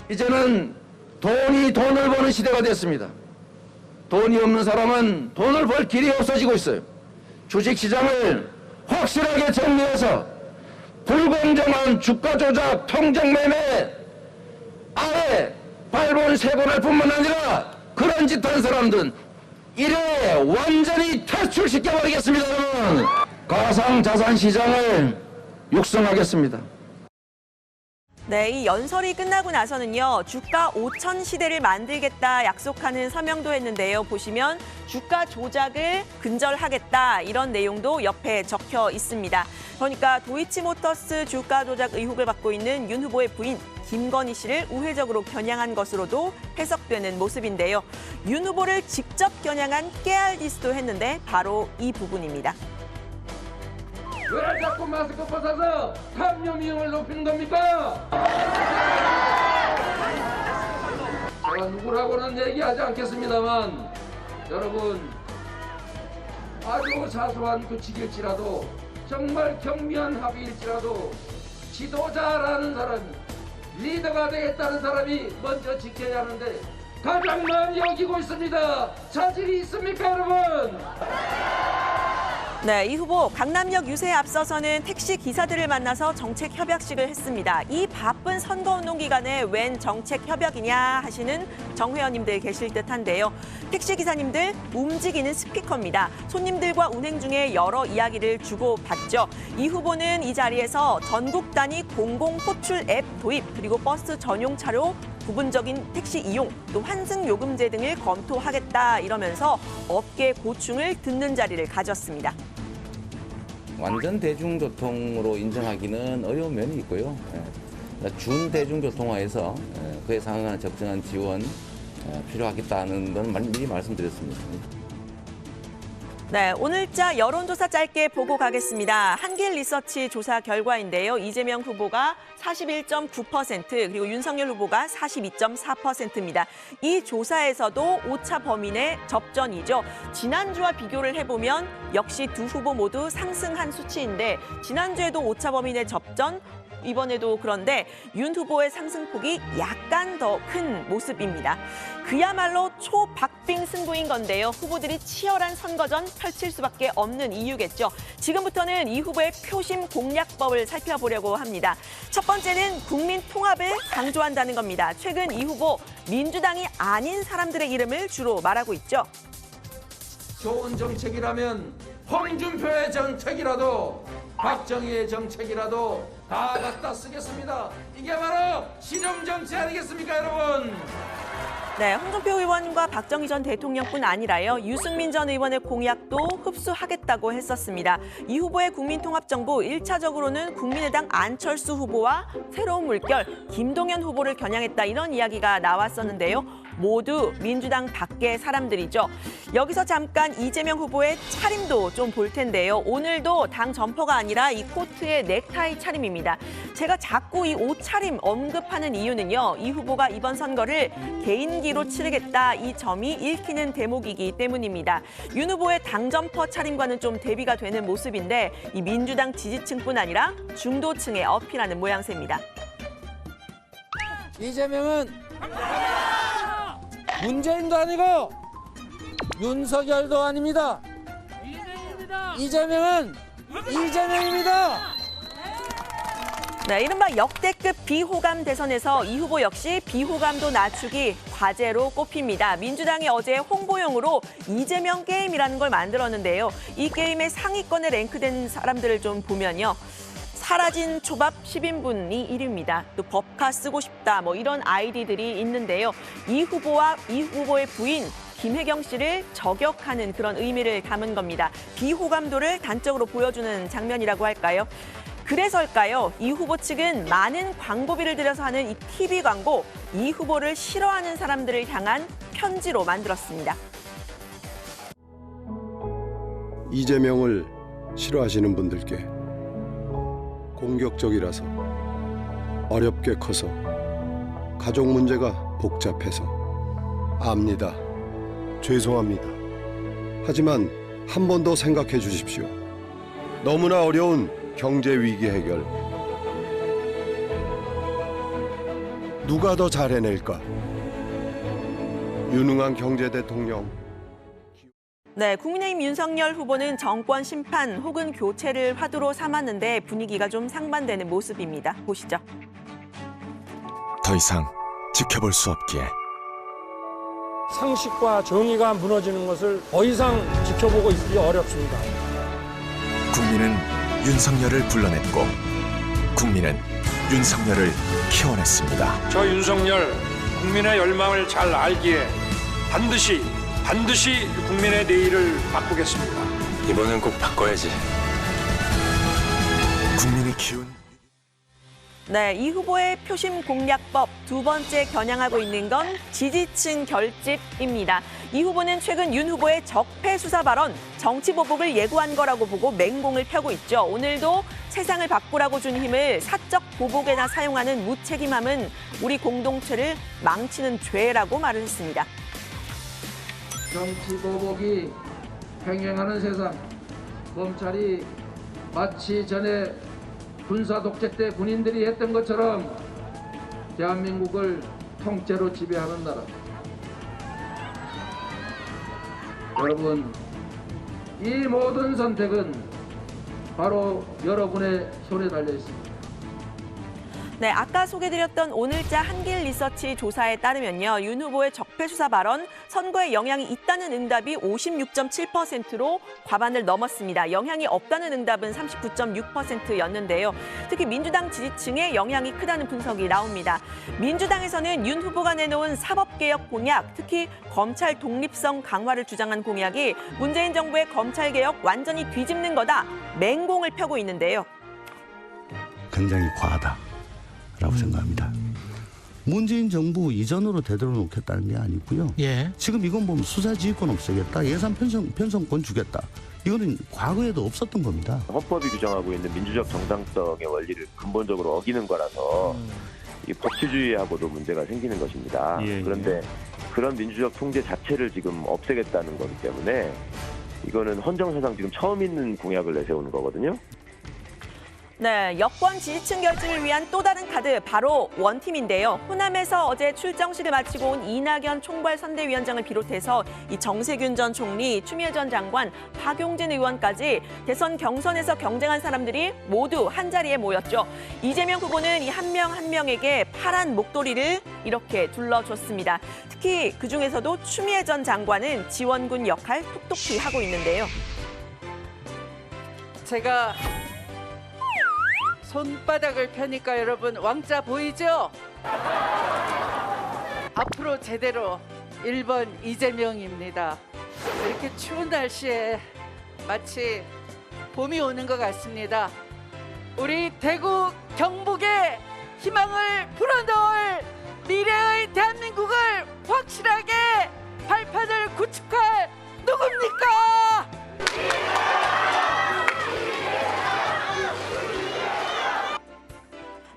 이제는 돈이 돈을 버는 시대가 됐습니다. 돈이 없는 사람은 돈을 벌 길이 없어지고 있어요. 주식시장을 확실하게 정리해서 불공정한 주가 조작, 통정 매매, 아예 발본 세곤할 뿐만 아니라 그런 짓 한 사람들은 이래 완전히 퇴출시켜버리겠습니다. 여러분, 가상자산 시장을 육성하겠습니다. 네, 이 연설이 끝나고 나서는요, 주가 5천 시대를 만들겠다 약속하는 서명도 했는데요. 보시면 주가 조작을 근절하겠다, 이런 내용도 옆에 적혀 있습니다. 그러니까 도이치모터스 주가 조작 의혹을 받고 있는 윤 후보의 부인 김건희 씨를 우회적으로 겨냥한 것으로도 해석되는 모습인데요. 윤 후보를 직접 겨냥한 깨알 디스도 했는데 바로 이 부분입니다. 왜 자꾸 마스크 벗어서 감염 위험을 높이는 겁니까? 제가 누구라고는 얘기하지 않겠습니다만 여러분, 아주 사소한 규칙일지라도 정말 경미한 합의일지라도 지도자라는 사람이, 리더가 되겠다는 사람이 먼저 지켜야 하는데 가장 많이 여기고 있습니다. 자질이 있습니까, 여러분? 네, 이 후보 강남역 유세에 앞서서는 택시 기사들을 만나서 정책 협약식을 했습니다. 이 바쁜 선거운동 기간에 웬 정책 협약이냐 하시는 정회원님들 계실 듯한데요. 택시 기사님들 움직이는 스피커입니다. 손님들과 운행 중에 여러 이야기를 주고받죠. 이 후보는 이 자리에서 전국 단위 공공호출 앱 도입, 그리고 버스 전용 차로 부분적인 택시 이용, 또 환승 요금제 등을 검토하겠다, 이러면서 업계 고충을 듣는 자리를 가졌습니다. 완전 대중교통으로 인정하기는 어려운 면이 있고요. 준 대중교통화해서 그에 상응하는 적정한 지원 필요하겠다는 건 미리 말씀드렸습니다. 네, 오늘자 여론조사 짧게 보고 가겠습니다. 한길 리서치 조사 결과인데요. 이재명 후보가 41.9%, 그리고 윤석열 후보가 42.4%입니다. 이 조사에서도 오차 범위 내 접전이죠. 지난주와 비교를 해보면 역시 두 후보 모두 상승한 수치인데, 지난주에도 오차 범위 내 접전, 이번에도 그런데 윤 후보의 상승폭이 약간 더 큰 모습입니다. 그야말로 초박빙 승부인 건데요. 후보들이 치열한 선거전 펼칠 수밖에 없는 이유겠죠. 지금부터는 이 후보의 표심 공략법을 살펴보려고 합니다. 첫 번째는 국민 통합을 강조한다는 겁니다. 최근 이 후보 민주당이 아닌 사람들의 이름을 주로 말하고 있죠. 좋은 정책이라면 홍준표의 정책이라도 박정희의 정책이라도 다 갖다 쓰겠습니다. 이게 바로 실용정치 아니겠습니까, 여러분? 네, 홍준표 의원과 박정희 전 대통령뿐 아니라요, 유승민 전 의원의 공약도 흡수하겠다고 했었습니다. 이 후보의 국민통합정부 1차적으로는 국민의당 안철수 후보와 새로운 물결 김동연 후보를 겨냥했다, 이런 이야기가 나왔었는데요. 모두 민주당 밖의 사람들이죠. 여기서 잠깐 이재명 후보의 차림도 좀 볼 텐데요. 오늘도 당 점퍼가 아니라 이 코트의 넥타이 차림입니다. 제가 자꾸 이 옷차림 언급하는 이유는요, 이 후보가 이번 선거를 개인기로 치르겠다, 이 점이 읽히는 대목이기 때문입니다. 윤 후보의 당 점퍼 차림과는 좀 대비가 되는 모습인데, 이 민주당 지지층뿐 아니라 중도층에 어필하는 모양새입니다. 이재명은 문재인도 아니고 윤석열도 아닙니다. 이재명은 이재명입니다. 네, 이른바 역대급 비호감 대선에서 이 후보 역시 비호감도 낮추기 과제로 꼽힙니다. 민주당이 어제 홍보용으로 이재명 게임이라는 걸 만들었는데요. 이 게임의 상위권에 랭크된 사람들을 좀 보면요. 사라진 초밥 10인분이 1위입니다. 또 법카 쓰고 싶다 뭐 이런 아이디들이 있는데요. 이 후보와 이 후보의 부인 김혜경 씨를 저격하는 그런 의미를 담은 겁니다. 비호감도를 단적으로 보여주는 장면이라고 할까요? 그래서일까요? 이 후보 측은 많은 광고비를 들여서 하는 이 TV 광고, 이 후보를 싫어하는 사람들을 향한 편지로 만들었습니다. 이재명을 싫어하시는 분들께 공격적이라서, 어렵게 커서, 가족 문제가 복잡해서 압니다. 죄송합니다. 하지만 한 번 더 생각해 주십시오. 너무나 어려운 경제 위기 해결. 누가 더 잘 해낼까? 유능한 경제 대통령. 네, 국민의힘 윤석열 후보는 정권 심판 혹은 교체를 화두로 삼았는데 분위기가 좀 상반되는 모습입니다. 보시죠. 더 이상 지켜볼 수 없기에 상식과 정의가 무너지는 것을 더 이상 지켜보고 있기 어렵습니다. 국민은 윤석열을 불러냈고 국민은 윤석열을 키워냈습니다. 저 윤석열 국민의 열망을 잘 알기에 반드시 국민의 내일을 바꾸겠습니다. 이번엔 꼭 바꿔야지. 국민의 기운. 네, 이 후보의 표심 공략법 두 번째 겨냥하고 있는 건 지지층 결집입니다. 이 후보는 최근 윤 후보의 적폐 수사 발언, 정치 보복을 예고한 거라고 보고 맹공을 펴고 있죠. 오늘도 세상을 바꾸라고 준 힘을 사적 보복에나 사용하는 무책임함은 우리 공동체를 망치는 죄라고 말을 했습니다. 정치 보복이 횡행하는 세상, 검찰이 마치 전에 군사 독재 때 군인들이 했던 것처럼 대한민국을 통째로 지배하는 나라. 여러분, 이 모든 선택은 바로 여러분의 손에 달려 있습니다. 네, 아까 소개드렸던 오늘자 한길 리서치 조사에 따르면요. 윤 후보의 적폐 수사 발언, 선거에 영향이 있다는 응답이 56.7%로 과반을 넘었습니다. 영향이 없다는 응답은 39.6%였는데요. 특히 민주당 지지층에 영향이 크다는 분석이 나옵니다. 민주당에서는 윤 후보가 내놓은 사법개혁 공약, 특히 검찰 독립성 강화를 주장한 공약이 문재인 정부의 검찰개혁 완전히 뒤집는 거다, 맹공을 펴고 있는데요. 굉장히 과하다. 라고 생각합니다. 문재인 정부 이전으로 되돌려 놓겠다는 게 아니고요. 예. 지금 이건 보면 수사지휘권 없애겠다, 예산 편성권 주겠다. 이거는 과거에도 없었던 겁니다. 헌법이 규정하고 있는 민주적 정당성의 원리를 근본적으로 어기는 거라서 이 법치주의하고도 문제가 생기는 것입니다. 예, 그런데 그런 민주적 통제 자체를 지금 없애겠다는 거기 때문에 이거는 헌정사상 지금 처음 있는 공약을 내세우는 거거든요. 네, 여권 지지층 결집을 위한 또 다른 카드, 바로 원팀인데요. 호남에서 어제 출정식을 마치고 온 이낙연 총괄선대위원장을 비롯해서 이 정세균 전 총리, 추미애 전 장관, 박용진 의원까지 대선 경선에서 경쟁한 사람들이 모두 한자리에 모였죠. 이재명 후보는 이 한 명 한 명에게 파란 목도리를 이렇게 둘러줬습니다. 특히 그중에서도 추미애 전 장관은 지원군 역할 톡톡히 하고 있는데요. 제가 손바닥을 펴니까 여러분 왕자 보이죠? 앞으로 제대로 1번 이재명입니다. 이렇게 추운 날씨에 마치 봄이 오는 것 같습니다. 우리 대구 경북에 희망을 불어넣을 미래의 대한민국을 확실하게 발판을 구축할 누굽니까?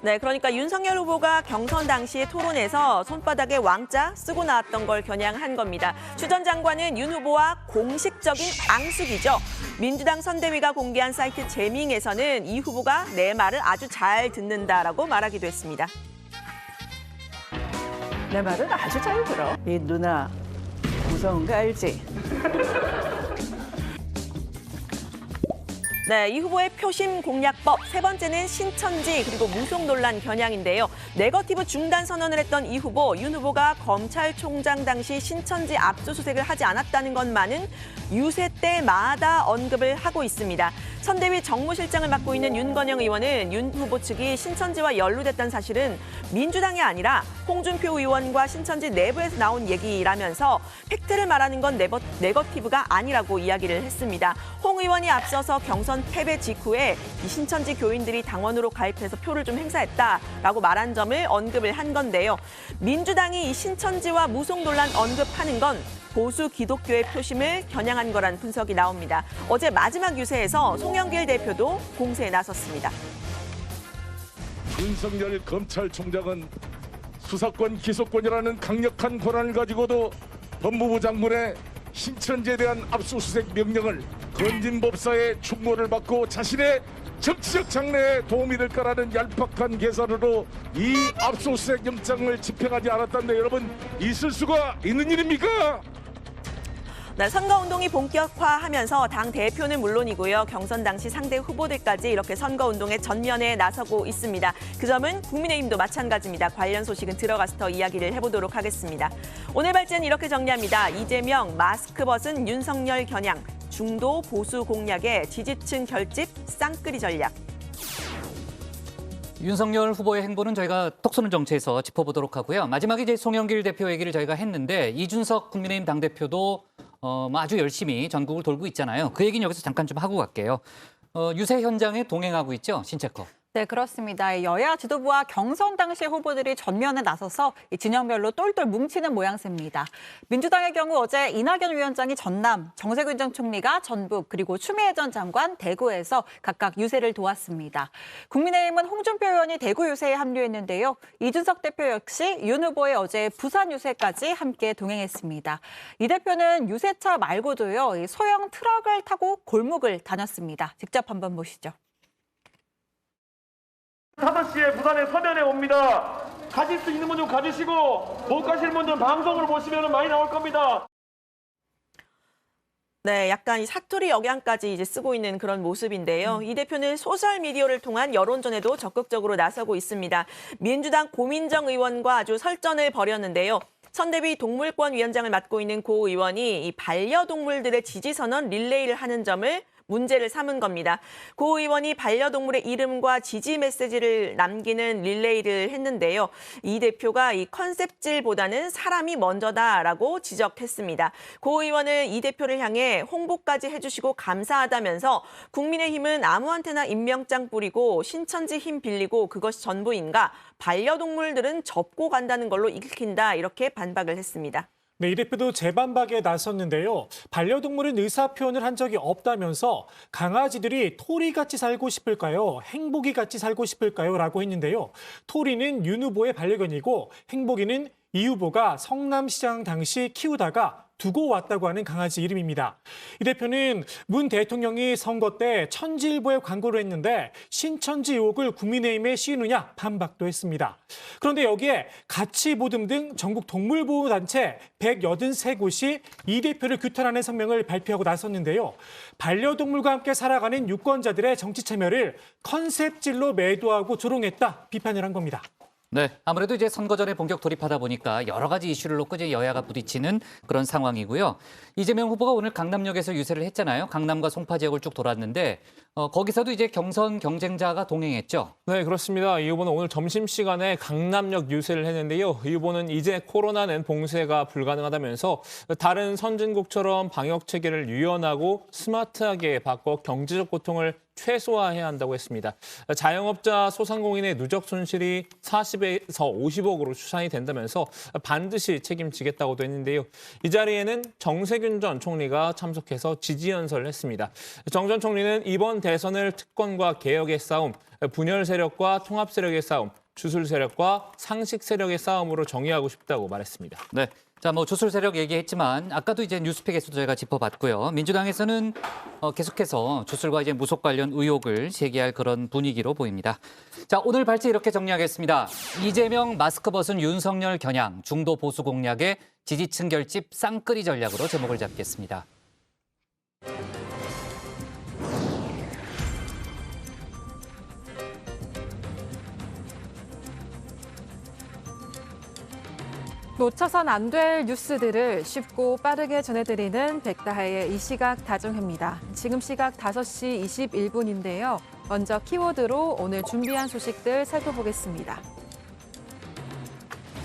네, 그러니까 윤석열 후보가 경선 당시의 토론에서 손바닥에 왕자 쓰고 나왔던 걸 겨냥한 겁니다. 추 전 장관은 윤 후보와 공식적인 앙숙이죠. 민주당 선대위가 공개한 사이트 재밍에서는 이 후보가 내 말을 아주 잘 듣는다라고 말하기도 했습니다. 내 말은 아주 잘 들어. 이 누나 무서운 거 알지? 네, 이 후보의 표심 공략법 세 번째는 신천지 그리고 무속 논란 겨냥인데요. 네거티브 중단 선언을 했던 이 후보, 윤 후보가 검찰총장 당시 신천지 압수수색을 하지 않았다는 것만은 유세 때마다 언급을 하고 있습니다. 선대위 정무실장을 맡고 있는 윤건영 의원은 윤 후보 측이 신천지와 연루됐다는 사실은 민주당이 아니라 홍준표 의원과 신천지 내부에서 나온 얘기라면서 팩트를 말하는 건 네거티브가 아니라고 이야기를 했습니다. 홍 의원이 앞서서 경선 패배 직후에 이 신천지 교인들이 당원으로 가입해서 표를 좀 행사했다라고 말한 점을 언급을 한 건데요. 민주당이 이 신천지와 무속 논란 언급하는 건 보수 기독교의 표심을 겨냥한 거란 분석이 나옵니다. 어제 마지막 유세에서 송영길 대표도 공세에 나섰습니다. 윤석열 검찰총장은 수사권, 기소권이라는 강력한 권한을 가지고도 법무부 장관의 신천지에 대한 압수수색 명령을 건진법사의 충고를 받고 자신의 정치적 장래에 도움이 될 거라는 얄팍한 계산으로 이 압수수색 영장을 집행하지 않았다는데 여러분 있을 수가 있는 일입니까? 네, 선거운동이 본격화하면서 당 대표는 물론이고요. 경선 당시 상대 후보들까지 이렇게 선거운동에 전면에 나서고 있습니다. 그 점은 국민의힘도 마찬가지입니다. 관련 소식은 들어가서 더 이야기를 해보도록 하겠습니다. 오늘 발제는 이렇게 정리합니다. 이재명, 마스크 벗은 윤석열 겨냥, 중도 보수 공략에 지지층 결집, 쌍끌이 전략. 윤석열 후보의 행보는 저희가 톡 쏘는 정치에서 짚어보도록 하고요. 마지막에 이제 송영길 대표 얘기를 저희가 했는데 이준석 국민의힘 당대표도 아주 열심히 전국을 돌고 있잖아요. 그 얘기는 여기서 잠깐 좀 하고 갈게요. 유세 현장에 동행하고 있죠, 신채커. 네, 그렇습니다. 여야 지도부와 경선 당시 후보들이 전면에 나서서 진영별로 똘똘 뭉치는 모양새입니다. 민주당의 경우 어제 이낙연 위원장이 전남, 정세균 전 총리가 전북, 그리고 추미애 전 장관 대구에서 각각 유세를 도왔습니다. 국민의힘은 홍준표 의원이 대구 유세에 합류했는데요. 이준석 대표 역시 윤 후보의 어제 부산 유세까지 함께 동행했습니다. 이 대표는 유세차 말고도요, 소형 트럭을 타고 골목을 다녔습니다. 직접 한번 보시죠. 5시에 부산에 서면에 옵니다. 가질 수 있는 분 좀 가지시고 못 가실 분들은 방송으로 보시면 많이 나올 겁니다. 네, 약간 이 사투리 억양까지 이제 쓰고 있는 그런 모습인데요. 이 대표는 소셜미디어를 통한 여론전에도 적극적으로 나서고 있습니다. 민주당 고민정 의원과 아주 설전을 벌였는데요. 선대위 동물권위원장을 맡고 있는 고 의원이 이 반려동물들의 지지선언 릴레이를 하는 점을 문제를 삼은 겁니다. 고 의원이 반려동물의 이름과 지지 메시지를 남기는 릴레이를 했는데요. 이 대표가 이 컨셉질보다는 사람이 먼저다라고 지적했습니다. 고 의원은 이 대표를 향해 홍보까지 해주시고 감사하다면서 국민의힘은 아무한테나 임명장 뿌리고 신천지 힘 빌리고 그것이 전부인가? 반려동물들은 접고 간다는 걸로 읽힌다 이렇게 반박을 했습니다. 네, 이 대표도 재반박에 나섰는데요. 반려동물은 의사표현을 한 적이 없다면서 강아지들이 토리같이 살고 싶을까요? 행복이같이 살고 싶을까요? 라고 했는데요. 토리는 윤 후보의 반려견이고 행복이는 이 후보가 성남시장 당시 키우다가 두고 왔다고 하는 강아지 이름입니다. 이 대표는 문 대통령이 선거 때 천지일보에 광고를 했는데 신천지 의혹을 국민의힘에 씌우느냐 반박도 했습니다. 그런데 여기에 가치보듬 등 전국 동물보호단체 183곳이 이 대표를 규탄하는 성명을 발표하고 나섰는데요. 반려동물과 함께 살아가는 유권자들의 정치 참여를 컨셉질로 매도하고 조롱했다 비판을 한 겁니다. 네, 아무래도 이제 선거 전에 본격 돌입하다 보니까 여러 가지 이슈를 놓고 이제 여야가 부딪히는 그런 상황이고요. 이재명 후보가 오늘 강남역에서 유세를 했잖아요. 강남과 송파 지역을 쭉 돌았는데 거기서도 이제 경선 경쟁자가 동행했죠. 네, 그렇습니다. 이 후보는 오늘 점심시간에 강남역 유세를 했는데요. 이 후보는 이제 코로나는 봉쇄가 불가능하다면서 다른 선진국처럼 방역 체계를 유연하고 스마트하게 바꿔 경제적 고통을 최소화해야 한다고 했습니다. 자영업자 소상공인의 누적 손실이 40에서 50억으로 추산이 된다면서 반드시 책임지겠다고도 했는데요. 이 자리에는 정세균 전 총리가 참석해서 지지 연설을 했습니다. 정 전 총리는 이번 대선을 특권과 개혁의 싸움, 분열 세력과 통합 세력의 싸움, 주술 세력과 상식 세력의 싸움으로 정의하고 싶다고 말했습니다. 네. 자, 뭐 주술 세력 얘기했지만 아까도 이제 뉴스픽에서도 저희가 짚어봤고요. 민주당에서는 계속해서 주술과 이제 무속 관련 의혹을 제기할 그런 분위기로 보입니다. 자, 오늘 발제 이렇게 정리하겠습니다. 이재명 마스크 벗은 윤석열 겨냥, 중도 보수 공략의 지지층 결집 쌍끌이 전략으로 제목을 잡겠습니다. 놓쳐선 안 될 뉴스들을 쉽고 빠르게 전해드리는 백다하의 이 시각 다정회입니다. 지금 시각 5시 21분인데요. 먼저 키워드로 오늘 준비한 소식들 살펴보겠습니다.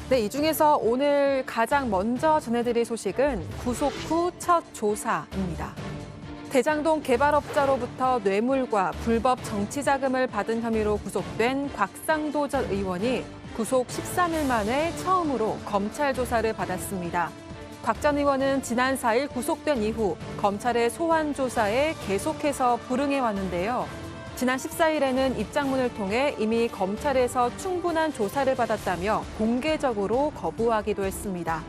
네, 이 중에서 오늘 가장 먼저 전해드릴 소식은 구속 후 첫 조사입니다. 대장동 개발업자로부터 뇌물과 불법 정치자금을 받은 혐의로 구속된 곽상도 전 의원이 구속 13일 만에 처음으로 검찰 조사를 받았습니다. 곽 전 의원은 지난 4일 구속된 이후 검찰의 소환 조사에 계속해서 불응해 왔는데요. 지난 14일에는 입장문을 통해 이미 검찰에서 충분한 조사를 받았다며 공개적으로 거부하기도 했습니다.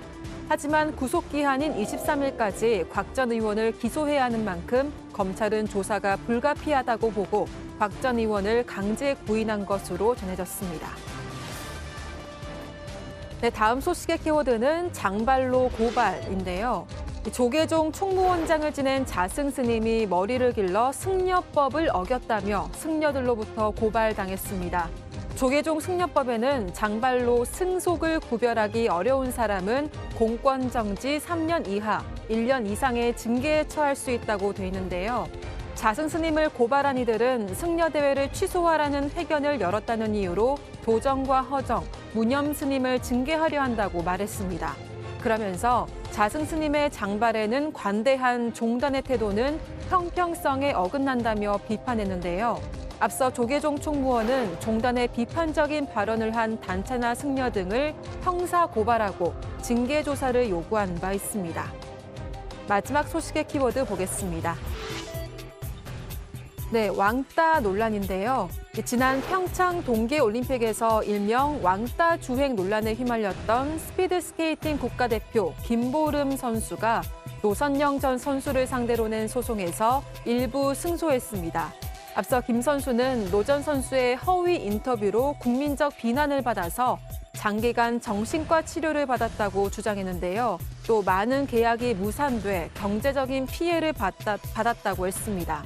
하지만 구속기한인 23일까지 곽 전 의원을 기소해야 하는 만큼 검찰은 조사가 불가피하다고 보고 곽 전 의원을 강제 구인한 것으로 전해졌습니다. 네, 다음 소식의 키워드는 장발로 고발인데요. 조계종 총무원장을 지낸 자승 스님이 머리를 길러 승려법을 어겼다며 승려들로부터 고발당했습니다. 조계종 승려법에는 장발로 승속을 구별하기 어려운 사람은 공권정지 3년 이하 1년 이상의 징계에 처할 수 있다고 돼 있는데요. 자승 스님을 고발한 이들은 승려대회를 취소하라는 회견을 열었다는 이유로 도정과 허정, 무념 스님을 징계하려 한다고 말했습니다. 그러면서 자승 스님의 장발에는 관대한 종단의 태도는 형평성에 어긋난다며 비판했는데요. 앞서 조계종 총무원은 종단의 비판적인 발언을 한 단체나 승려 등을 형사 고발하고 징계 조사를 요구한 바 있습니다. 마지막 소식의 키워드 보겠습니다. 네, 왕따 논란인데요. 지난 평창 동계올림픽에서 일명 왕따 주행 논란에 휘말렸던 스피드스케이팅 국가대표 김보름 선수가 노선영 전 선수를 상대로 낸 소송에서 일부 승소했습니다. 앞서 김 선수는 노 전 선수의 허위 인터뷰로 국민적 비난을 받아서 장기간 정신과 치료를 받았다고 주장했는데요. 또 많은 계약이 무산돼 경제적인 피해를 받았다고 했습니다.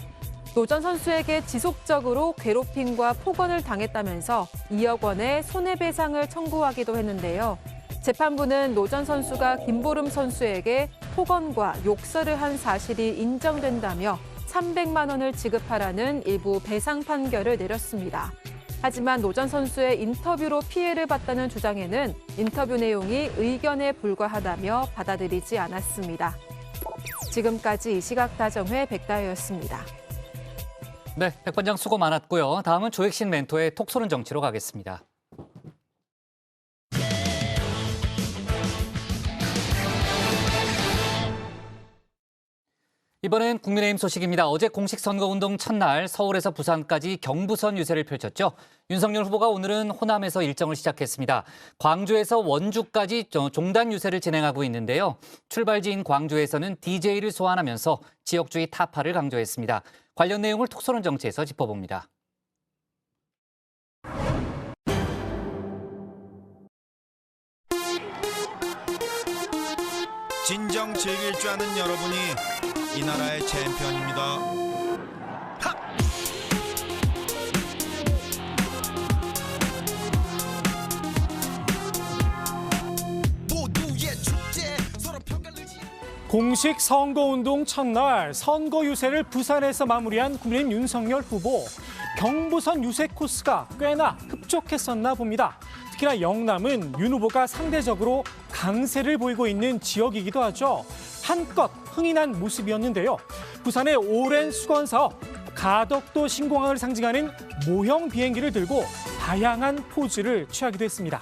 노 전 선수에게 지속적으로 괴롭힘과 폭언을 당했다면서 2억 원의 손해배상을 청구하기도 했는데요. 재판부는 노 전 선수가 김보름 선수에게 폭언과 욕설을 한 사실이 인정된다며 300만 원을 지급하라는 일부 배상 판결을 내렸습니다. 하지만 노 전 선수의 인터뷰로 피해를 봤다는 주장에는 인터뷰 내용이 의견에 불과하다며 받아들이지 않았습니다. 지금까지 이 시각 다정회 백다혜였습니다. 네, 백반장 수고 많았고요. 다음은 조혁신 멘토의 톡소는 정치로 가겠습니다. 이번엔 국민의힘 소식입니다. 어제 공식 선거운동 첫날 서울에서 부산까지 경부선 유세를 펼쳤죠. 윤석열 후보가 오늘은 호남에서 일정을 시작했습니다. 광주에서 원주까지 종단 유세를 진행하고 있는데요. 출발지인 광주에서는 DJ를 소환하면서 지역주의 타파를 강조했습니다. 관련 내용을 톡소는 정치에서 짚어봅니다. 진정 즐길 줄 아는 여러분이 이 나라의 챔피언입니다. 공식 선거운동 첫날 선거 유세를 부산에서 마무리한 국민의힘 윤석열 후보. 경부선 유세 코스가 꽤나 흡족했었나 봅니다. 특히나 영남은 윤 후보가 상대적으로 강세를 보이고 있는 지역이기도 하죠. 한껏 흥이 난 모습이었는데요. 부산의 오랜 수건 사업, 가덕도 신공항을 상징하는 모형 비행기를 들고 다양한 포즈를 취하기도 했습니다.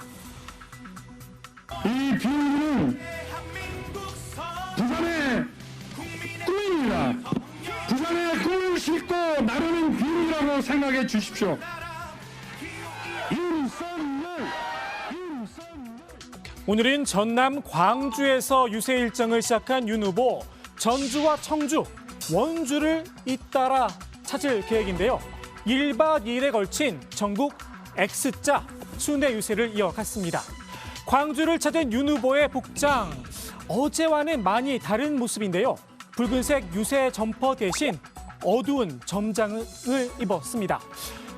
이 비행기는 부산의 꿈입니다. 부산의 꿈을 싣고 나르는 비행기라고 생각해 주십시오. 오늘은 전남 광주에서 유세 일정을 시작한 윤 후보. 전주와 청주, 원주를 잇따라 찾을 계획인데요. 1박 2일에 걸친 전국 X자 순회 유세를 이어갔습니다. 광주를 찾은 윤 후보의 복장, 어제와는 많이 다른 모습인데요. 붉은색 유세 점퍼 대신 어두운 점장을 입었습니다.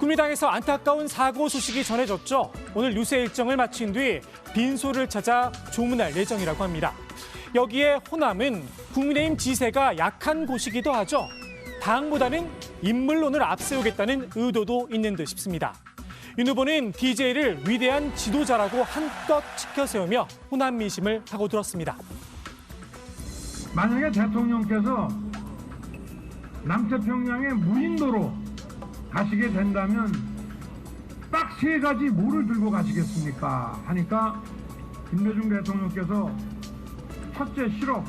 국민당에서 안타까운 사고 소식이 전해졌죠. 오늘 유세 일정을 마친 뒤 빈소를 찾아 조문할 예정이라고 합니다. 여기에 호남은 국민의힘 지세가 약한 곳이기도 하죠. 당보다는 인물론을 앞세우겠다는 의도도 있는 듯 싶습니다. 윤 후보는 DJ를 위대한 지도자라고 한껏 치켜세우며 호남 민심을 파고들었습니다. 만약에 대통령께서 남태평양의 무인도로 가시게 된다면 딱 3가지 뭐를 들고 가시겠습니까? 하니까 김대중 대통령께서 첫째 실업,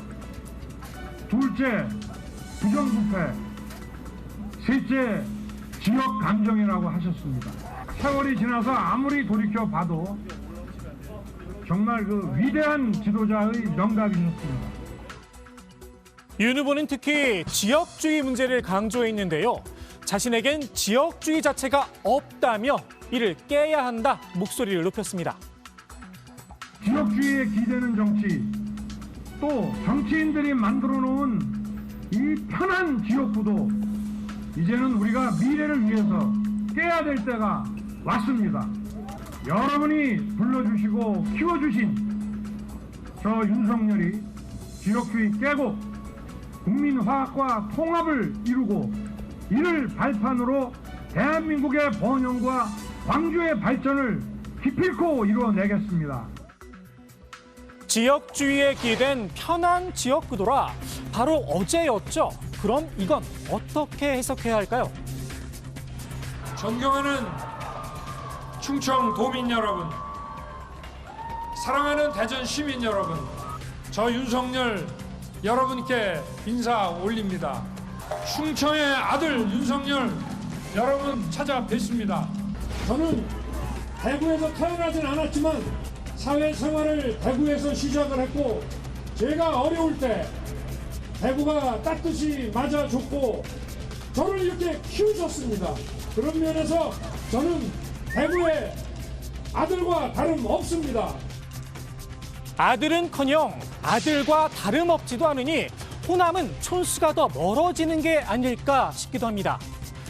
둘째 부정부패, 셋째 지역 감정이라고 하셨습니다. 세월이 지나서 아무리 돌이켜봐도 정말 그 위대한 지도자의 명각이셨습니다. 윤 후보는 특히 지역주의 문제를 강조했는데요. 자신에겐 지역주의 자체가 없다며 이를 깨야 한다 목소리를 높였습니다. 지역주의에 기대는 정치, 또 정치인들이 만들어 놓은 이 편한 지역구도 이제는 우리가 미래를 위해서 깨야 될 때가 왔습니다. 여러분이 불러주시고 키워주신 저 윤석열이 지역주의 깨고 국민 화합과 통합을 이루고 이를 발판으로 대한민국의 번영과 광주의 발전을 기필코 이루어내겠습니다. 지역주의에 기댄 편한 지역구도라 바로 어제였죠. 그럼 이건 어떻게 해석해야 할까요? 존경하는 충청 도민 여러분, 사랑하는 대전 시민 여러분, 저 윤석열 여러분께 인사 올립니다. 충청의 아들 윤석열 여러분 찾아뵙습니다. 저는 대구에서 태어나진 않았지만 사회생활을 대구에서 시작을 했고, 제가 어려울 때 대구가 따뜻이 맞아줬고 저를 이렇게 키우셨습니다. 그런 면에서 저는 대구의 아들과 다름없습니다. 아들은커녕 아들과 다름없지도 않으니 호남은 촌수가 더 멀어지는 게 아닐까 싶기도 합니다.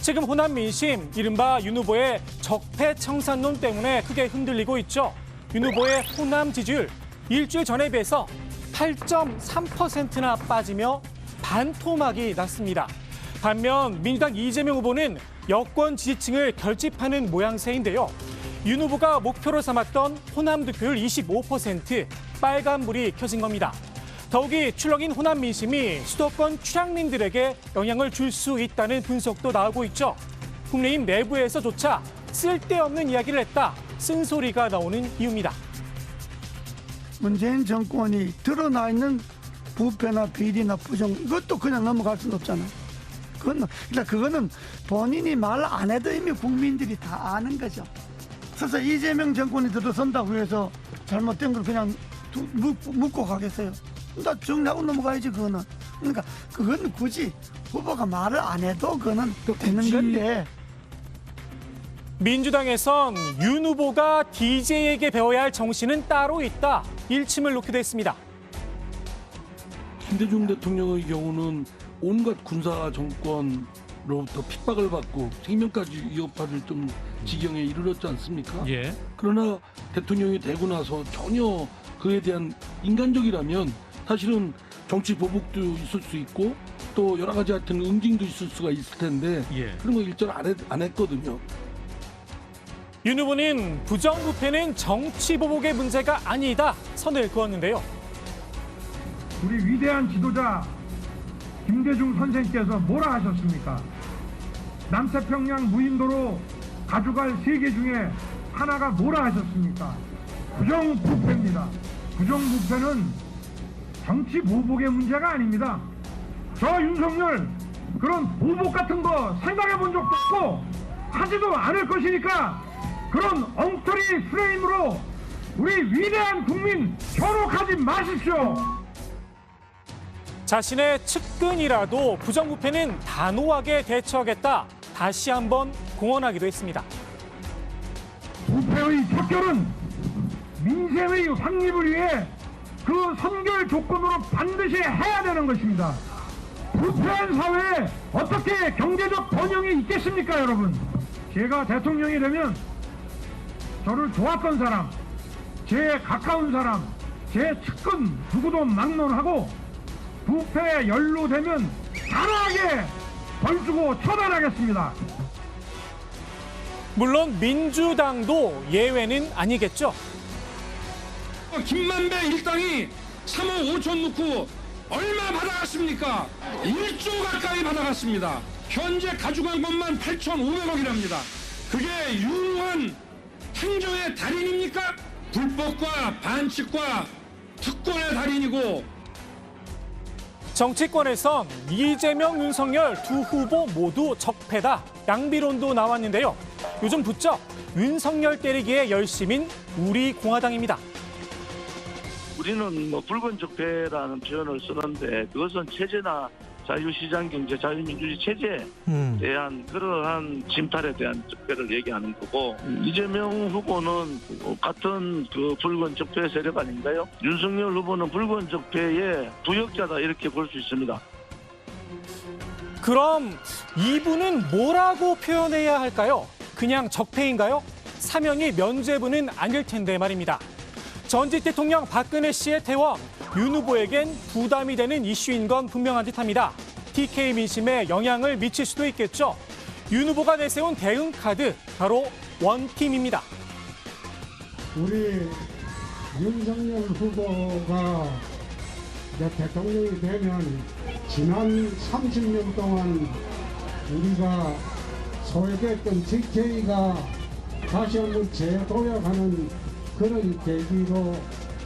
지금 호남 민심, 이른바 윤 후보의 적폐청산론 때문에 크게 흔들리고 있죠. 윤 후보의 호남 지지율 일주일 전에 비해서 8.3%나 빠지며 반토막이 났습니다. 반면 민주당 이재명 후보는 여권 지지층을 결집하는 모양새인데요. 윤 후보가 목표로 삼았던 호남 득표율 25%, 빨간불이 켜진 겁니다. 더욱이 출렁인 호남 민심이 수도권 출향민들에게 영향을 줄 수 있다는 분석도 나오고 있죠. 국민의힘 내부에서조차 쓸데없는 이야기를 했다, 쓴소리가 나오는 이유입니다. 문재인 정권이 드러나 있는 부패나 비리나 부정, 이것도 그냥 넘어갈 수는 없잖아요. 그거는 본인이 말 안 해도 이미 국민들이 다 아는 거죠. 그래서 이재명 정권이 들어선다고 해서 잘못된 걸 그냥 묻고 가겠어요. 나 정리하고 넘어가야지, 그거는. 그러니까 그건 굳이 후보가 말을 안 해도 그거는 되는 건데. 민주당에선 윤 후보가 DJ에게 배워야 할 정신은 따로 있다, 일침을 놓기도 했습니다. 김대중 대통령의 경우는 온갖 군사 정권으로부터 핍박을 받고 생명까지 위협받을 좀 지경에 이르렀지 않습니까? 예. 그러나 대통령이 되고 나서 전혀 그에 대한 인간적이라면 사실은 정치 보복도 있을 수 있고 또 여러 가지 하여튼 응징도 있을 수가 있을 텐데 그런 거 일절 안 했거든요. 윤 후보는 부정부패는 정치 보복의 문제가 아니다 선을 그었는데요. 우리 위대한 지도자 김대중 선생께서 뭐라 하셨습니까? 남태평양 무인도로 가져갈 3개 중에 하나가 뭐라 하셨습니까? 부정부패입니다. 부정부패는 정치 보복의 문제가 아닙니다. 저 윤석열 그런 보복 같은 거 생각해 본 적도 없고 하지도 않을 것이니까 그런 엉터리 프레임으로 우리 위대한 국민 현혹하지 마십시오. 자신의 측근이라도 부정부패는 단호하게 대처하겠다, 다시 한번 공언하기도 했습니다. 부패의 척결은 민생의 확립을 위해 그 선결 조건으로 반드시 해야 되는 것입니다. 부패한 사회에 어떻게 경제적 번영이 있겠습니까, 여러분? 제가 대통령이 되면 저를 좋았던 사람, 제 가까운 사람, 제 측근 누구도 막론하고 부패에 연루되면 단호하게 벌주고 처단하겠습니다. 물론 민주당도 예외는 아니겠죠. 김만배 일당이 3억 5천 넣고 얼마 받아갔습니까? 1조 가까이 받아갔습니다. 현재 가져간 것만 8,500억이랍니다. 그게 유능한 행정의 달인입니까? 불법과 반칙과 특권의 달인이고. 정치권에선 이재명, 윤석열 두 후보 모두 적폐다. 양비론도 나왔는데요. 요즘 부쩍 윤석열 때리기에 열심인 우리 공화당입니다. 우리는 붉은 적폐라는 표현을 쓰는데 그것은 체제나 자유시장 경제, 자유민주주의 체제에 대한 그러한 침탈에 대한 적폐를 얘기하는 거고, 이재명 후보는 같은 그 붉은 적폐 세력 아닌가요? 윤석열 후보는 붉은 적폐의 부역자다 이렇게 볼 수 있습니다. 그럼 이분은 뭐라고 표현해야 할까요? 그냥 적폐인가요? 사면이 면죄부는 아닐 텐데 말입니다. 전직 대통령 박근혜 씨의 퇴원, 윤 후보에겐 부담이 되는 이슈인 건 분명한 듯합니다. TK 민심에 영향을 미칠 수도 있겠죠. 윤 후보가 내세운 대응 카드, 바로 원팀입니다. 우리 윤석열 후보가 이제 대통령이 되면 지난 30년 동안 우리가 소외됐던 TK가 다시 한번 재도약하는 그런 계기로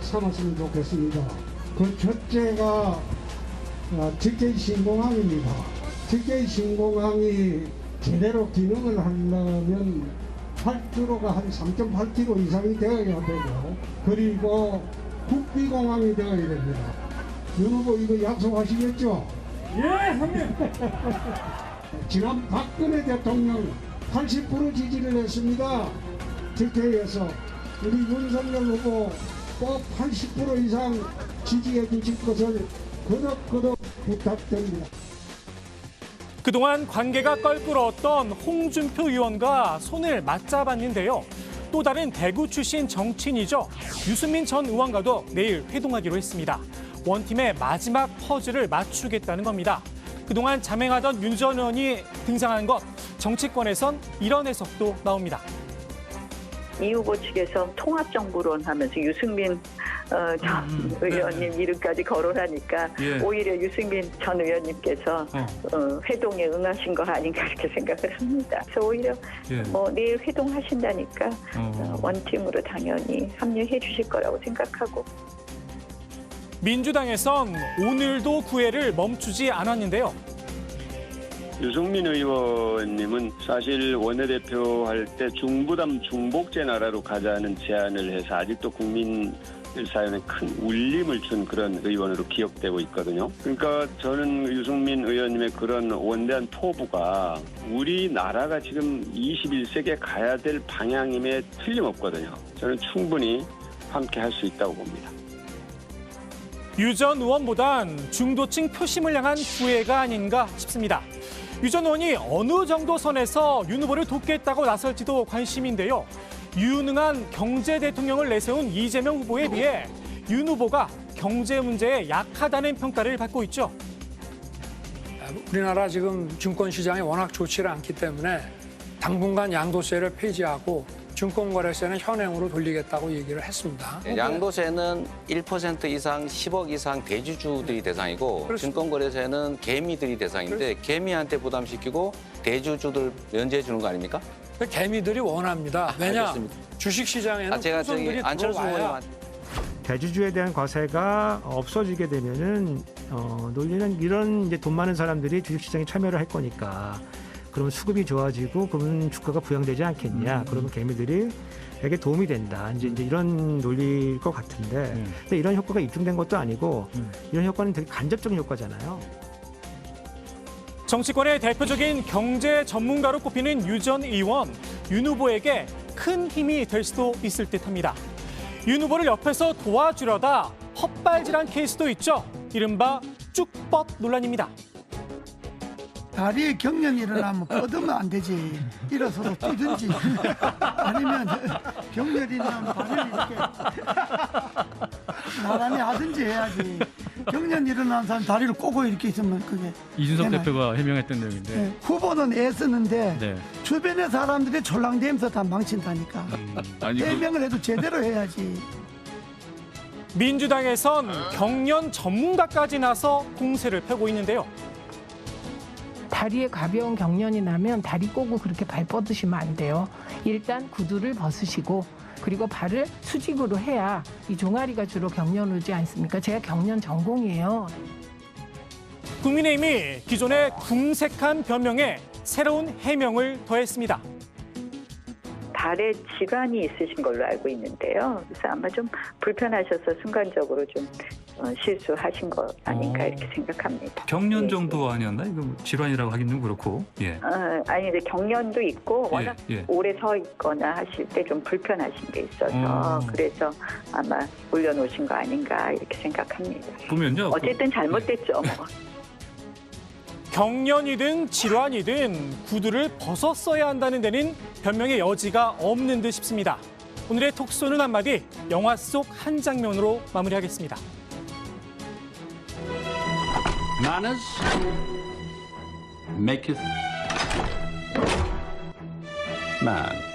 삼았으면 좋겠습니다. 그 첫째가 TK 신공항입니다. TK 신공항이 제대로 기능을 하려면 활주로가 한 3.8km 이상이 되어야 되고, 그리고 국비공항이 되어야 됩니다. 윤 후보 이거 약속하시겠죠? 예, 형님. 지난 박근혜 대통령 80% 지지를 했습니다. TK에서 우리 윤석열 후보 꼭 80% 이상 지지해 주실 것을 거듭 부탁드립니다. 그동안 관계가 껄끄러웠던 홍준표 의원과 손을 맞잡았는데요. 또 다른 대구 출신 정치인이죠. 유승민 전 의원과도 내일 회동하기로 했습니다. 원팀의 마지막 퍼즐을 맞추겠다는 겁니다. 그동안 자맹하던 윤 전 의원이 등장한 것, 정치권에선 이런 해석도 나옵니다. 이 후보 측에서 통합정부론 하면서 유승민 전 의원님 이름까지 거론하니까 오히려 유승민 전 의원님께서 회동에 응하신 거 아닌가 이렇게 생각을 합니다. 그래서 오히려 내일 회동하신다니까 원팀으로 당연히 합류해 주실 거라고 생각하고. 민주당에선 오늘도 구애를 멈추지 않았는데요. 유승민 의원님은 사실 원내대표 할 때 중부담 중복제 나라로 가자는 제안을 해서 아직도 국민 사회에 큰 울림을 준 그런 의원으로 기억되고 있거든요. 그러니까 저는 유승민 의원님의 그런 원대한 포부가 우리나라가 지금 21세기에 가야 될 방향임에 틀림없거든요. 저는 충분히 함께 할 수 있다고 봅니다. 유 전 의원보단 중도층 표심을 향한 구애가 아닌가 싶습니다. 유 전 의원이 어느 정도 선에서 윤 후보를 돕겠다고 나설지도 관심인데요. 유능한 경제 대통령을 내세운 이재명 후보에 비해 윤 후보가 경제 문제에 약하다는 평가를 받고 있죠. 우리나라 지금 증권시장이 워낙 좋지를 않기 때문에 당분간 양도세를 폐지하고 증권거래세는 현행으로 돌리겠다고 얘기를 했습니다. 양도세는 1% 이상 10억 이상 대주주들이 대상이고 증권거래세는 개미들이 대상인데 개미한테 부담시키고 대주주들 면제해 주는 거 아닙니까? 개미들이 원합니다. 왜냐? 주식시장에는 제가 풍선들이 안철수 들어와야 대주주에 대한 과세가 없어지게 되면은 논리는 이런 이제 돈 많은 사람들이 주식시장에 참여를 할 거니까 그러면 수급이 좋아지고 그러면 주가가 부양되지 않겠냐. 그러면 개미들이 에게 도움이 된다. 이제 이런 논리일 것 같은데 근데 이런 효과가 입증된 것도 아니고 이런 효과는 되게 간접적인 효과잖아요. 정치권의 대표적인 경제 전문가로 꼽히는 유 전 의원, 윤 후보에게 큰 힘이 될 수도 있을 듯합니다. 윤 후보를 옆에서 도와주려다 헛발질한 케이스도 있죠. 이른바 쭉뻗 논란입니다. 다리에 경련이 일어나면 뻗으면 안 되지. 일어서서 뛰든지 아니면 경련이 일어나면 다리를 이렇게 나란히 하든지 해야지. 경련이 일어나는 사람 다리를 꼬고 이렇게 있으면 그게 이준석 되나요? 대표가 해명했던 내용인데. 네, 후보는 애쓰는데 네. 주변의 사람들이 졸랑대면서 다 망친다니까. 해명을 해도 제대로 해야지. 민주당에선 경련 전문가까지 나서 공세를 펴고 있는데요. 다리에 가벼운 경련이 나면 다리 꼬고 그렇게 발 뻗으시면 안 돼요. 일단 구두를 벗으시고 그리고 발을 수직으로 해야 이 종아리가 주로 경련 오지 않습니까? 제가 경련 전공이에요. 국민의힘이 기존의 궁색한 변명에 새로운 해명을 더했습니다. 발에 질환이 있으신 걸로 알고 있는데요. 그래서 아마 좀 불편하셔서 순간적으로 좀 실수하신 거 아닌가 이렇게 생각합니다. 경련 정도 아니었나? 이거 질환이라고 하긴 좀 그렇고. 예. 아니 이제 경련도 있고 워낙 오래 서 있거나 하실 때 좀 불편하신 게 있어서 그래서 아마 올려놓으신 거 아닌가 이렇게 생각합니다. 보면요. 어쨌든 잘못됐죠. 뭐. 경련이든 질환이든 구두를 벗었어야 한다는 데는 변명의 여지가 없는 듯 싶습니다. 오늘의 톡쏘는 한마디, 영화 속 한 장면으로 마무리하겠습니다. Manners maketh man.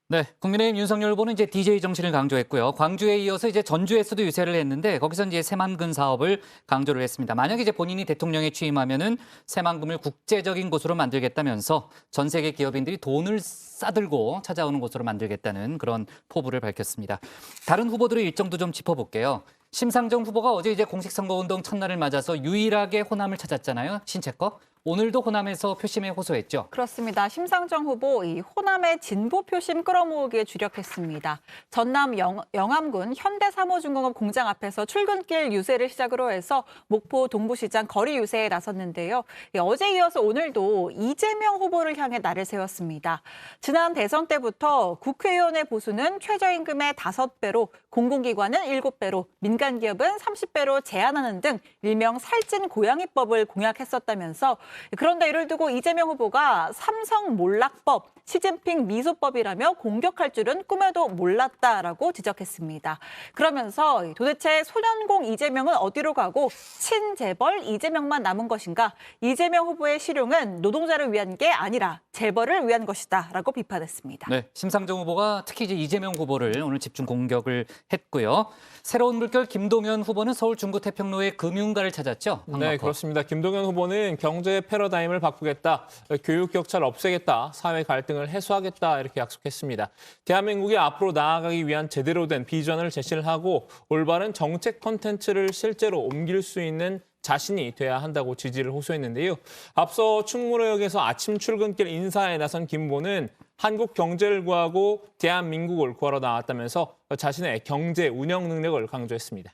네, 국민의힘 윤석열 후보는 이제 DJ 정신을 강조했고요. 광주에 이어서 이제 전주에서도 유세를 했는데 거기서 이제 새만금 사업을 강조를 했습니다. 만약에 이제 본인이 대통령에 취임하면은 새만금을 국제적인 곳으로 만들겠다면서 전 세계 기업인들이 돈을 싸들고 찾아오는 곳으로 만들겠다는 그런 포부를 밝혔습니다. 다른 후보들의 일정도 좀 짚어볼게요. 심상정 후보가 어제 이제 공식 선거운동 첫날을 맞아서 유일하게 호남을 찾았잖아요. 신채껏. 오늘도 호남에서 표심에 호소했죠. 그렇습니다. 심상정 후보 이 호남의 진보 표심 끌어모으기에 주력했습니다. 전남 영암군 현대사모중공업 공장 앞에서 출근길 유세를 시작으로 해서 목포 동부시장 거리 유세에 나섰는데요. 어제 이어서 오늘도 이재명 후보를 향해 날을 세웠습니다. 지난 대선 때부터 국회의원의 보수는 최저임금의 5배로, 공공기관은 7배로, 민간기업은 30배로 제한하는 등 일명 살찐 고양이법을 공약했었다면서 그런데 이를 두고 이재명 후보가 삼성 몰락법, 시진핑 미소법이라며 공격할 줄은 꿈에도 몰랐다라고 지적했습니다. 그러면서 도대체 소년공 이재명은 어디로 가고 친재벌 이재명만 남은 것인가? 이재명 후보의 실용은 노동자를 위한 게 아니라 재벌을 위한 것이다라고 비판했습니다. 네, 심상정 후보가 특히 이제 이재명 후보를 오늘 집중 공격을 했고요. 새로운 물결 김동연 후보는 서울 중구태평로의 금융가를 찾았죠. 네, 그렇습니다. 김동연 후보는 경제 패러다임을 바꾸겠다, 교육 격차를 없애겠다, 사회 갈등을 해소하겠다 이렇게 약속했습니다. 대한민국이 앞으로 나아가기 위한 제대로 된 비전을 제시를 하고 올바른 정책 콘텐츠를 실제로 옮길 수 있는 자신이 돼야 한다고 지지를 호소했는데요. 앞서 충무로역에서 아침 출근길 인사에 나선 김 후보는 한국 경제를 구하고 대한민국을 구하러 나왔다면서 자신의 경제 운영 능력을 강조했습니다.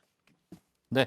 네,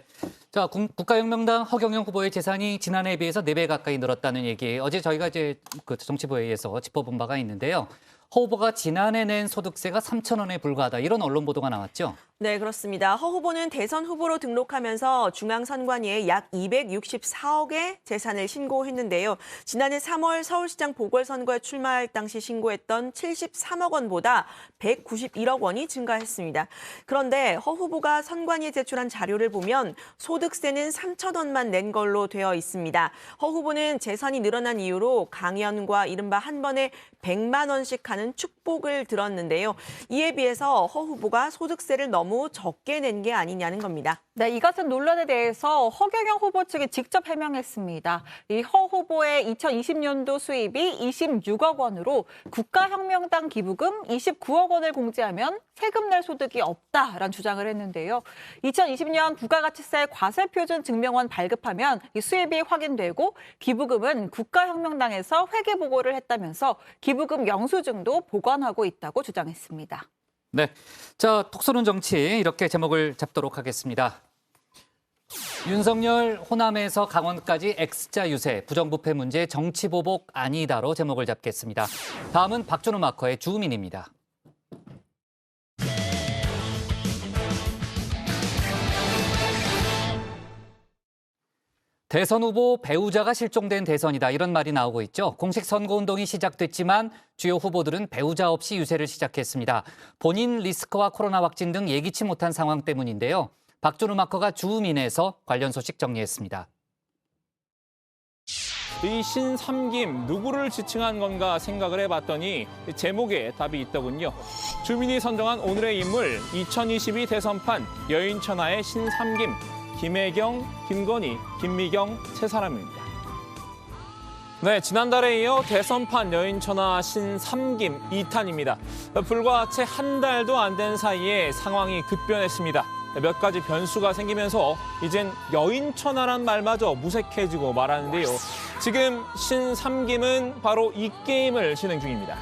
자 국가혁명당 허경영 후보의 재산이 지난해에 비해서 4배 가까이 늘었다는 얘기 어제 저희가 이제 그 정치부회의에서 짚어본 바가 있는데요. 허 후보가 지난해 낸 소득세가 3,000원에 불과하다 이런 언론 보도가 나왔죠. 네, 그렇습니다. 허 후보는 대선 후보로 등록하면서 중앙선관위에 약 264억의 재산을 신고했는데요. 지난해 3월 서울시장 보궐선거에 출마할 당시 신고했던 73억 원보다 191억 원이 증가했습니다. 그런데 허 후보가 선관위에 제출한 자료를 보면 소득세는 3,000원만 낸 걸로 되어 있습니다. 허 후보는 재산이 늘어난 이유로 강연과 이른바 한 번에 100만 원씩 하는 축복을 들었는데요. 이에 비해서 허 후보가 소득세를 너무 적게 낸 게 아니냐는 겁니다. 네, 이 같은 논란에 대해서 허경영 후보 측이 직접 해명했습니다. 이 허 후보의 2020년도 수입이 26억 원으로 국가혁명당 기부금 29억 원을 공제하면 세금 낼 소득이 없다라는 주장을 했는데요. 2020년 부가가치세 과세표준 증명원 발급하면 이 수입이 확인되고 기부금은 국가혁명당에서 회계 보고를 했다면서 기부금 영수증도 보관하고 있다고 주장했습니다. 네, 자 톡 쏘는 정치 이렇게 제목을 잡도록 하겠습니다. 윤석열 호남에서 강원까지 X자 유세, 부정부패 문제 정치보복 아니다로 제목을 잡겠습니다. 다음은 박준호 마커의 주민입니다. 대선 후보 배우자가 실종된 대선이다 이런 말이 나오고 있죠. 공식 선거운동이 시작됐지만 주요 후보들은 배우자 없이 유세를 시작했습니다. 본인 리스크와 코로나 확진 등 예기치 못한 상황 때문인데요. 박준우 마커가 주민에서 관련 소식 정리했습니다. 이 신삼김 누구를 지칭한 건가 생각을 해봤더니 제목에 답이 있더군요. 주민이 선정한 오늘의 인물 2022 대선판 여인천하의 신삼김 김혜경, 김건희, 김미경 세 사람입니다. 네, 지난달에 이어 대선판 여인천하 신삼김 2탄입니다. 불과 채 한 달도 안 된 사이에 상황이 급변했습니다. 몇 가지 변수가 생기면서 이젠 여인천하란 말마저 무색해지고 말하는데요. 지금 신삼김은 바로 이 게임을 진행 중입니다.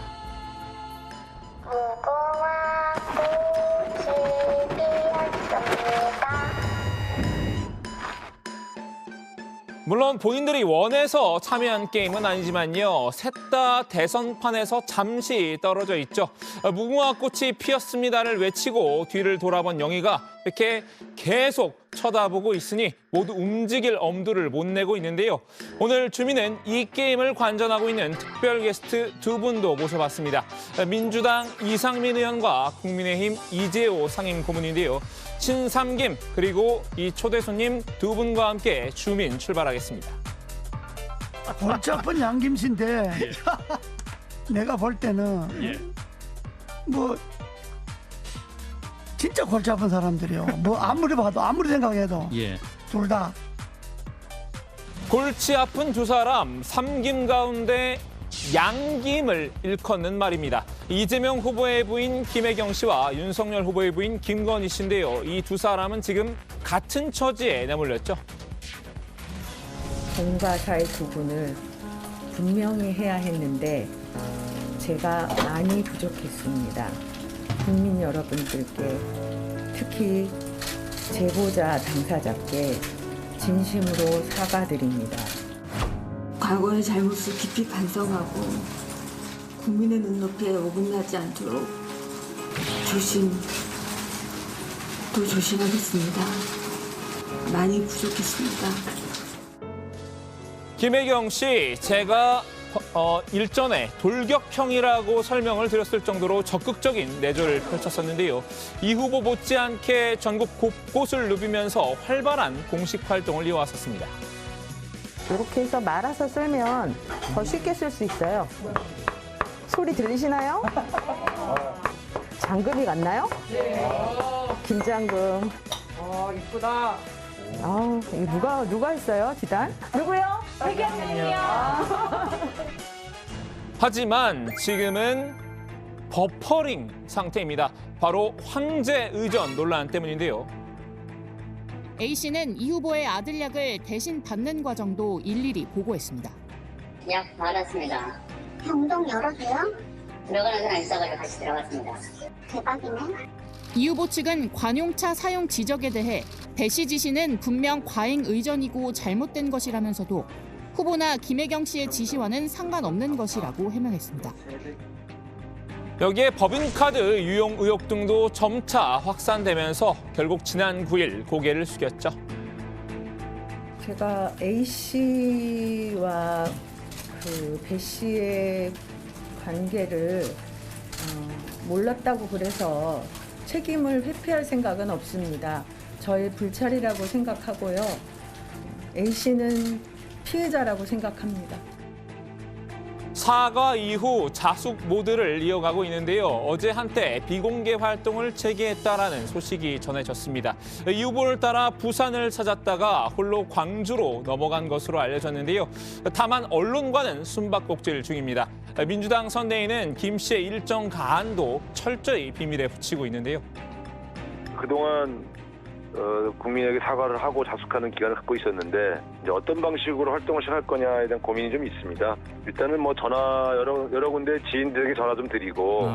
물론 본인들이 원해서 참여한 게임은 아니지만요. 셋 다 대선판에서 잠시 떨어져 있죠. 무궁화 꽃이 피었습니다를 외치고 뒤를 돌아본 영희가 이렇게 계속 쳐다보고 있으니 모두 움직일 엄두를 못 내고 있는데요. 오늘 주민은 이 게임을 관전하고 있는 특별 게스트 두 분도 모셔봤습니다. 민주당 이상민 의원과 국민의힘 이재호 상임 고문인데요. 신삼김 그리고 이 초대 손님 두 분과 함께 주민 출발하겠습니다. 골치 아픈 양김씨인데 내가 볼 때는 뭐 진짜 골치 아픈 사람들이요. 뭐 아무리 봐도 아무리 생각해도 둘 다 골치 아픈 두 사람 삼김 가운데 양김을 일컫는 말입니다. 이재명 후보의 부인 김혜경 씨와 윤석열 후보의 부인 김건희 씨인데요. 이 두 사람은 지금 같은 처지에 내몰렸죠. 공과 사의 구분을 분명히 해야 했는데 제가 많이 부족했습니다. 국민 여러분들께 특히 제보자 당사자께 진심으로 사과드립니다. 과거의 잘못을 깊이 반성하고 국민의 눈높이에 어긋나지 않도록 조심하겠습니다. 많이 부족했습니다. 김혜경 씨, 제가 일전에 돌격형이라고 설명을 드렸을 정도로 적극적인 내조를 펼쳤었는데요. 이 후보 못지않게 전국 곳곳을 누비면서 활발한 공식 활동을 이어왔었습니다. 이렇게 해서 말아서 썰면 더 쉽게 쓸 수 있어요. 소리 들리시나요? 장금이 같나요? 김장금. 이쁘다. 이거 누가 했어요, 지단? 누구요? 혜경님이요. 하지만 지금은 버퍼링 상태입니다. 바로 황제 의전 논란 때문인데요. A씨는 이 후보의 아들 약을 대신 받는 과정도 일일이 보고했습니다. 약 받았습니다. 병동 열어도요? 들어가는 사람 있어가지고 다시 들어갔습니다. 대박이네. 이 후보 측은 관용차 사용 지적에 대해 배씨 지시는 분명 과잉 의전이고 잘못된 것이라면서도 후보나 김혜경 씨의 지시와는 상관없는 것이라고 해명했습니다. 여기에 법인카드 유용 의혹 등도 점차 확산되면서 결국 지난 9일 고개를 숙였죠. 제가 A씨와 배 씨의 관계를 몰랐다고 그래서 책임을 회피할 생각은 없습니다. 저의 불찰이라고 생각하고요. A씨는 피해자라고 생각합니다. 사과 이후 자숙 모드를 이어가고 있는데요. 어제 한때 비공개 활동을 재개했다라는 소식이 전해졌습니다. 이 후보를 따라 부산을 찾았다가 홀로 광주로 넘어간 것으로 알려졌는데요. 다만 언론과는 숨바꼭질 중입니다. 민주당 선대위는 김 씨의 일정 가안도 철저히 비밀에 붙이고 있는데요. 그동안 국민에게 사과를 하고 자숙하는 기간을 갖고 있었는데 이제 어떤 방식으로 활동을 시작할 거냐에 대한 고민이 좀 있습니다. 일단은 뭐 전화 여러 군데 지인들에게 전화 좀 드리고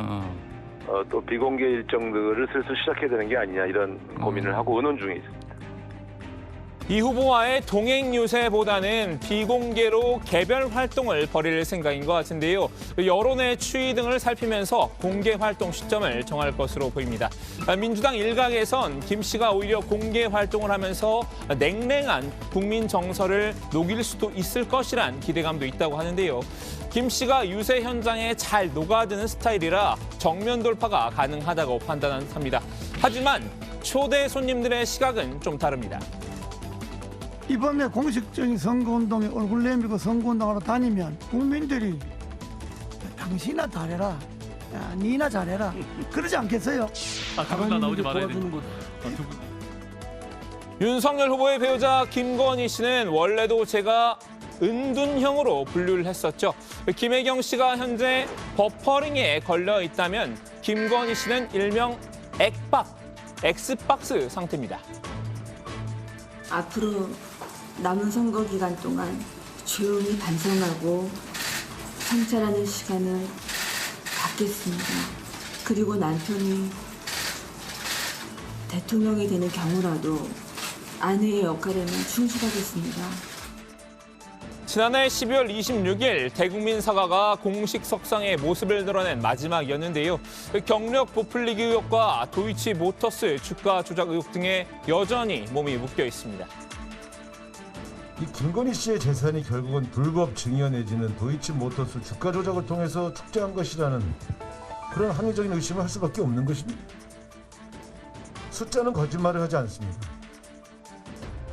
또 비공개 일정들을 슬슬 시작해야 되는 게 아니냐 이런 고민을 하고 의논 중에 있습니다. 이 후보와의 동행 유세보다는 비공개로 개별 활동을 벌일 생각인 것 같은데요. 여론의 추이 등을 살피면서 공개 활동 시점을 정할 것으로 보입니다. 민주당 일각에선 김 씨가 오히려 공개 활동을 하면서 냉랭한 국민 정서를 녹일 수도 있을 것이란 기대감도 있다고 하는데요. 김 씨가 유세 현장에 잘 녹아드는 스타일이라 정면 돌파가 가능하다고 판단합니다. 하지만 초대 손님들의 시각은 좀 다릅니다. 이번에 공식적인 선거운동에 얼굴 내밀고 선거운동하러 다니면 국민들이 당신이나 잘해라, 야, 니나 잘해라 그러지 않겠어요? 그러다 나오지 말아야 되는 거. 윤석열 후보의 배우자 김건희 씨는 원래도 제가 은둔형으로 분류를 했었죠. 김혜경 씨가 현재 버퍼링에 걸려 있다면 김건희 씨는 일명 엑스박스 상태입니다. 앞으로 남은 선거 기간 동안 조용히 반성하고 성찰하는 시간을 갖겠습니다. 그리고 남편이 대통령이 되는 경우라도 아내의 역할에는 충실하겠습니다. 지난해 12월 26일 대국민 사과가 공식 석상에 모습을 드러낸 마지막이었는데요. 경력 부풀리기 의혹과 도이치 모터스 주가 조작 의혹 등에 여전히 몸이 묶여 있습니다. 이 김건희 씨의 재산이 결국은 불법 증여 내지는 도이치 모터스 주가 조작을 통해서 축제한 것이라는 그런 합리적인 의심을 할 수밖에 없는 것입니다. 숫자는 거짓말을 하지 않습니다.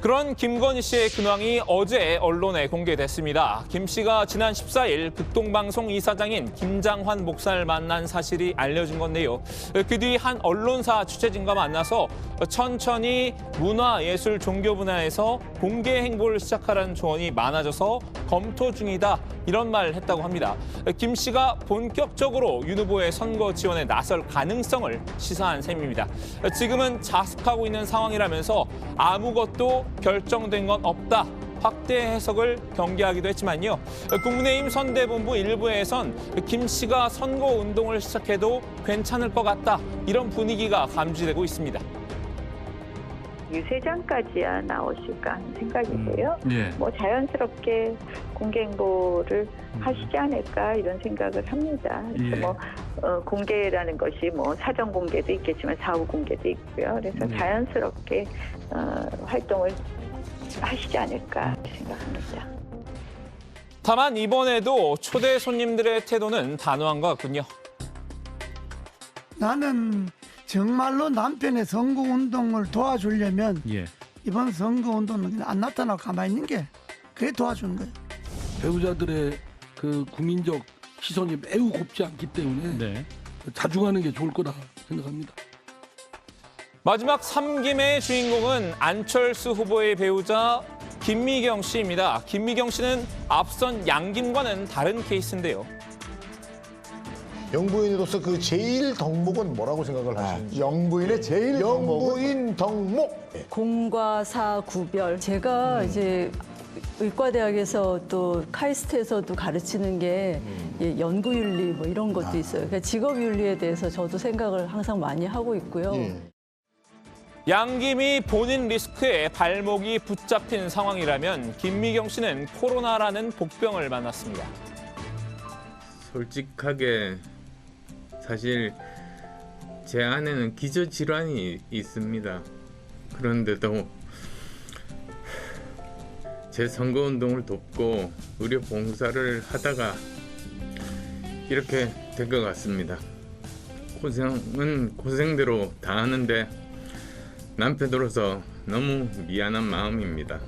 그런 김건희 씨의 근황이 어제 언론에 공개됐습니다. 김 씨가 지난 14일 극동방송 이사장인 김장환 목사를 만난 사실이 알려진 건데요. 그 뒤 한 언론사 취재진과 만나서 천천히 문화, 예술, 종교 분야에서 공개 행보를 시작하라는 조언이 많아져서 검토 중이다. 이런 말을 했다고 합니다. 김 씨가 본격적으로 윤 후보의 선거 지원에 나설 가능성을 시사한 셈입니다. 지금은 자숙하고 있는 상황이라면서 아무것도 결정된 건 없다. 확대 해석을 경계하기도 했지만요. 국민의힘 선대본부 일부에선 김 씨가 선거 운동을 시작해도 괜찮을 것 같다. 이런 분위기가 감지되고 있습니다. 유세장까지야 나오실까 하는 생각이세요. 예. 뭐 자연스럽게 공개 행보를 하시지 않을까 이런 생각을 합니다. 그래서 예. 뭐 공개라는 것이 뭐 사전 공개도 있겠지만 사후 공개도 있고요. 그래서 네. 자연스럽게 활동을 하시지 않을까 생각합니다. 다만 이번에도 초대 손님들의 태도는 단호한 것 같군요. 나는 정말로 남편의 선거운동을 도와주려면 예. 이번 선거운동은 그냥 안 나타나고 가만히 있는 게 그게 도와주는 거예요. 배우자들의 그 국민적 시선이 매우 곱지 않기 때문에 네. 자중하는 게 좋을 거다 생각합니다. 마지막 3김의 주인공은 안철수 후보의 배우자 김미경 씨입니다. 김미경 씨는 앞선 양김과는 다른 케이스인데요. 영부인으로서 그 제일 덕목은 뭐라고 생각을 하시는지? 영부인의 제일 영부인 덕목. 공과 사 구별. 제가 이제 의과대학에서 또 카이스트에서도 가르치는 게 연구윤리 뭐 이런 것도 있어요. 그러니까 직업윤리에 대해서 저도 생각을 항상 많이 하고 있고요. 양김이 본인 리스크에 발목이 붙잡힌 상황이라면 김미경 씨는 코로나라는 복병을 만났습니다. 솔직하게 사실 제 안에는 기저질환이 있습니다. 그런데도 제 선거운동을 돕고 의료 봉사를 하다가 이렇게 된 것 같습니다. 고생은 고생대로 다 하는데 남편으로서 너무 미안한 마음입니다.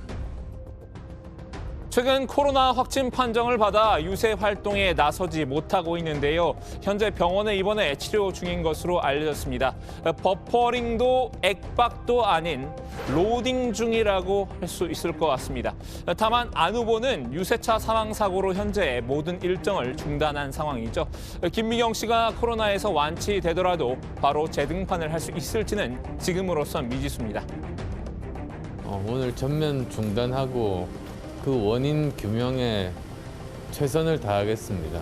최근 코로나 확진 판정을 받아 유세 활동에 나서지 못하고 있는데요. 현재 병원에 입원해 치료 중인 것으로 알려졌습니다. 버퍼링도 액박도 아닌 로딩 중이라고 할 수 있을 것 같습니다. 다만 안 후보는 유세차 사망 사고로 현재 모든 일정을 중단한 상황이죠. 김미경 씨가 코로나에서 완치되더라도 바로 재등판을 할 수 있을지는 지금으로선 미지수입니다. 오늘 전면 중단하고 그 원인 규명에 최선을 다하겠습니다.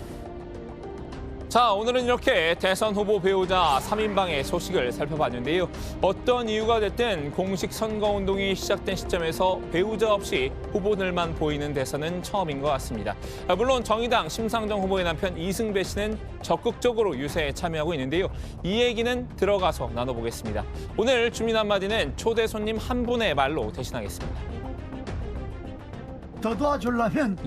자, 오늘은 이렇게 대선 후보 배우자 3인방의 소식을 살펴봤는데요. 어떤 이유가 됐든 공식 선거운동이 시작된 시점에서 배우자 없이 후보들만 보이는 대선은 처음인 것 같습니다. 물론 정의당 심상정 후보의 남편 이승배 씨는 적극적으로 유세에 참여하고 있는데요. 이 얘기는 들어가서 나눠보겠습니다. 오늘 주민 한마디는 초대 손님 한 분의 말로 대신하겠습니다. 더 도와주려면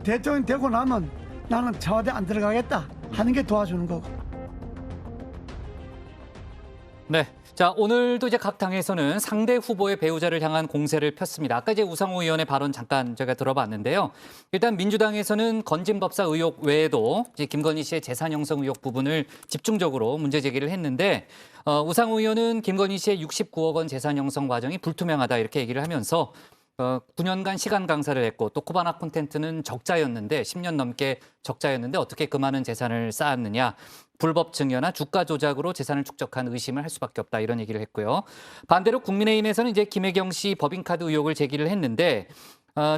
대통령 되고 나면 나는 청와대 안 들어가겠다 하는 게 도와주는 거고. 네. 자, 오늘도 이제 각 당에서는 상대 후보의 배우자를 향한 공세를 폈습니다. 아까 이제 우상호 의원의 발언 잠깐 제가 들어봤는데요. 일단 민주당에서는 건진법사 의혹 외에도 이제 김건희 씨의 재산 형성 의혹 부분을 집중적으로 문제 제기를 했는데 우상호 의원은 김건희 씨의 69억 원 재산 형성 과정이 불투명하다 이렇게 얘기를 하면서 9년간 시간 강사를 했고 또 코바나 콘텐츠는 적자였는데 10년 넘게 적자였는데 어떻게 그 많은 재산을 쌓았느냐. 불법 증여나 주가 조작으로 재산을 축적한 의심을 할 수밖에 없다 이런 얘기를 했고요. 반대로 국민의힘에서는 이제 김혜경 씨 법인카드 의혹을 제기를 했는데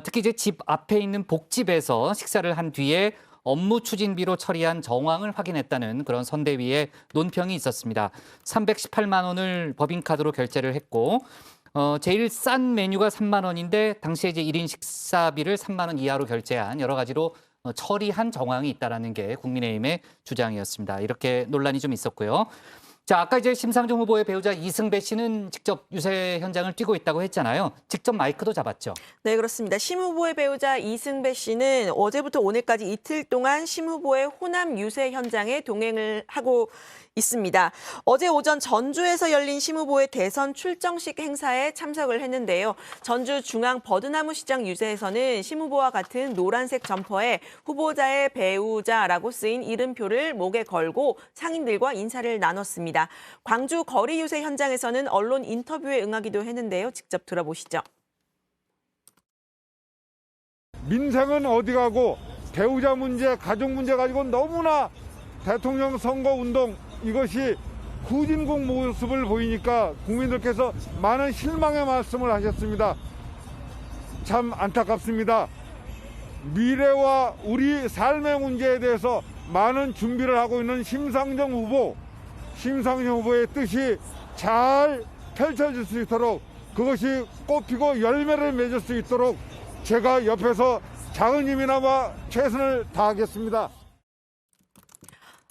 특히 이제 집 앞에 있는 복집에서 식사를 한 뒤에 업무 추진비로 처리한 정황을 확인했다는 그런 선대위의 논평이 있었습니다. 318만 원을 법인카드로 결제를 했고 제일 싼 메뉴가 3만 원인데 당시에 이제 1인 식사비를 3만 원 이하로 결제한 여러 가지로 처리한 정황이 있다라는 게 국민의힘의 주장이었습니다. 이렇게 논란이 좀 있었고요. 자, 아까 이제 심상정 후보의 배우자 이승배 씨는 직접 유세 현장을 뛰고 있다고 했잖아요. 직접 마이크도 잡았죠. 네, 그렇습니다. 심 후보의 배우자 이승배 씨는 어제부터 오늘까지 이틀 동안 심 후보의 호남 유세 현장에 동행을 하고 있습니다. 어제 오전 전주에서 열린 심 후보의 대선 출정식 행사에 참석을 했는데요. 전주 중앙 버드나무 시장 유세에서는 심 후보와 같은 노란색 점퍼에 후보자의 배우자라고 쓰인 이름표를 목에 걸고 상인들과 인사를 나눴습니다. 광주 거리 유세 현장에서는 언론 인터뷰에 응하기도 했는데요. 직접 들어보시죠. 민생은 어디 가고 배우자 문제, 가족 문제 가지고 너무나 대통령 선거운동 이것이 후진국 모습을 보이니까 국민들께서 많은 실망의 말씀을 하셨습니다. 참 안타깝습니다. 미래와 우리 삶의 문제에 대해서 많은 준비를 하고 있는 심상정 후보의 뜻이 잘 펼쳐질 수 있도록 그것이 꽃피고 열매를 맺을 수 있도록 제가 옆에서 작은 힘이나마 최선을 다하겠습니다.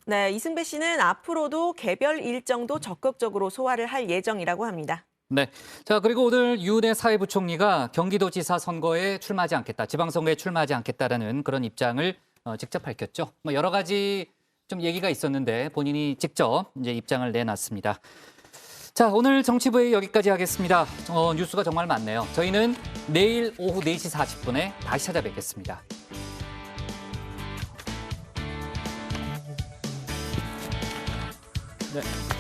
네, 이승배 씨는 앞으로도 개별 일정도 적극적으로 소화를 할 예정이라고 합니다. 네. 자, 그리고 오늘 유은혜 사회부총리가 경기도지사 선거에 출마하지 않겠다, 지방선거에 출마하지 않겠다라는 그런 입장을 직접 밝혔죠. 뭐 여러 가지 좀 얘기가 있었는데 본인이 직접 이제 입장을 내놨습니다. 자, 오늘 정치부회 여기까지 하겠습니다. 뉴스가 정말 많네요. 저희는 내일 오후 4시 40분에 다시 찾아뵙겠습니다. 네.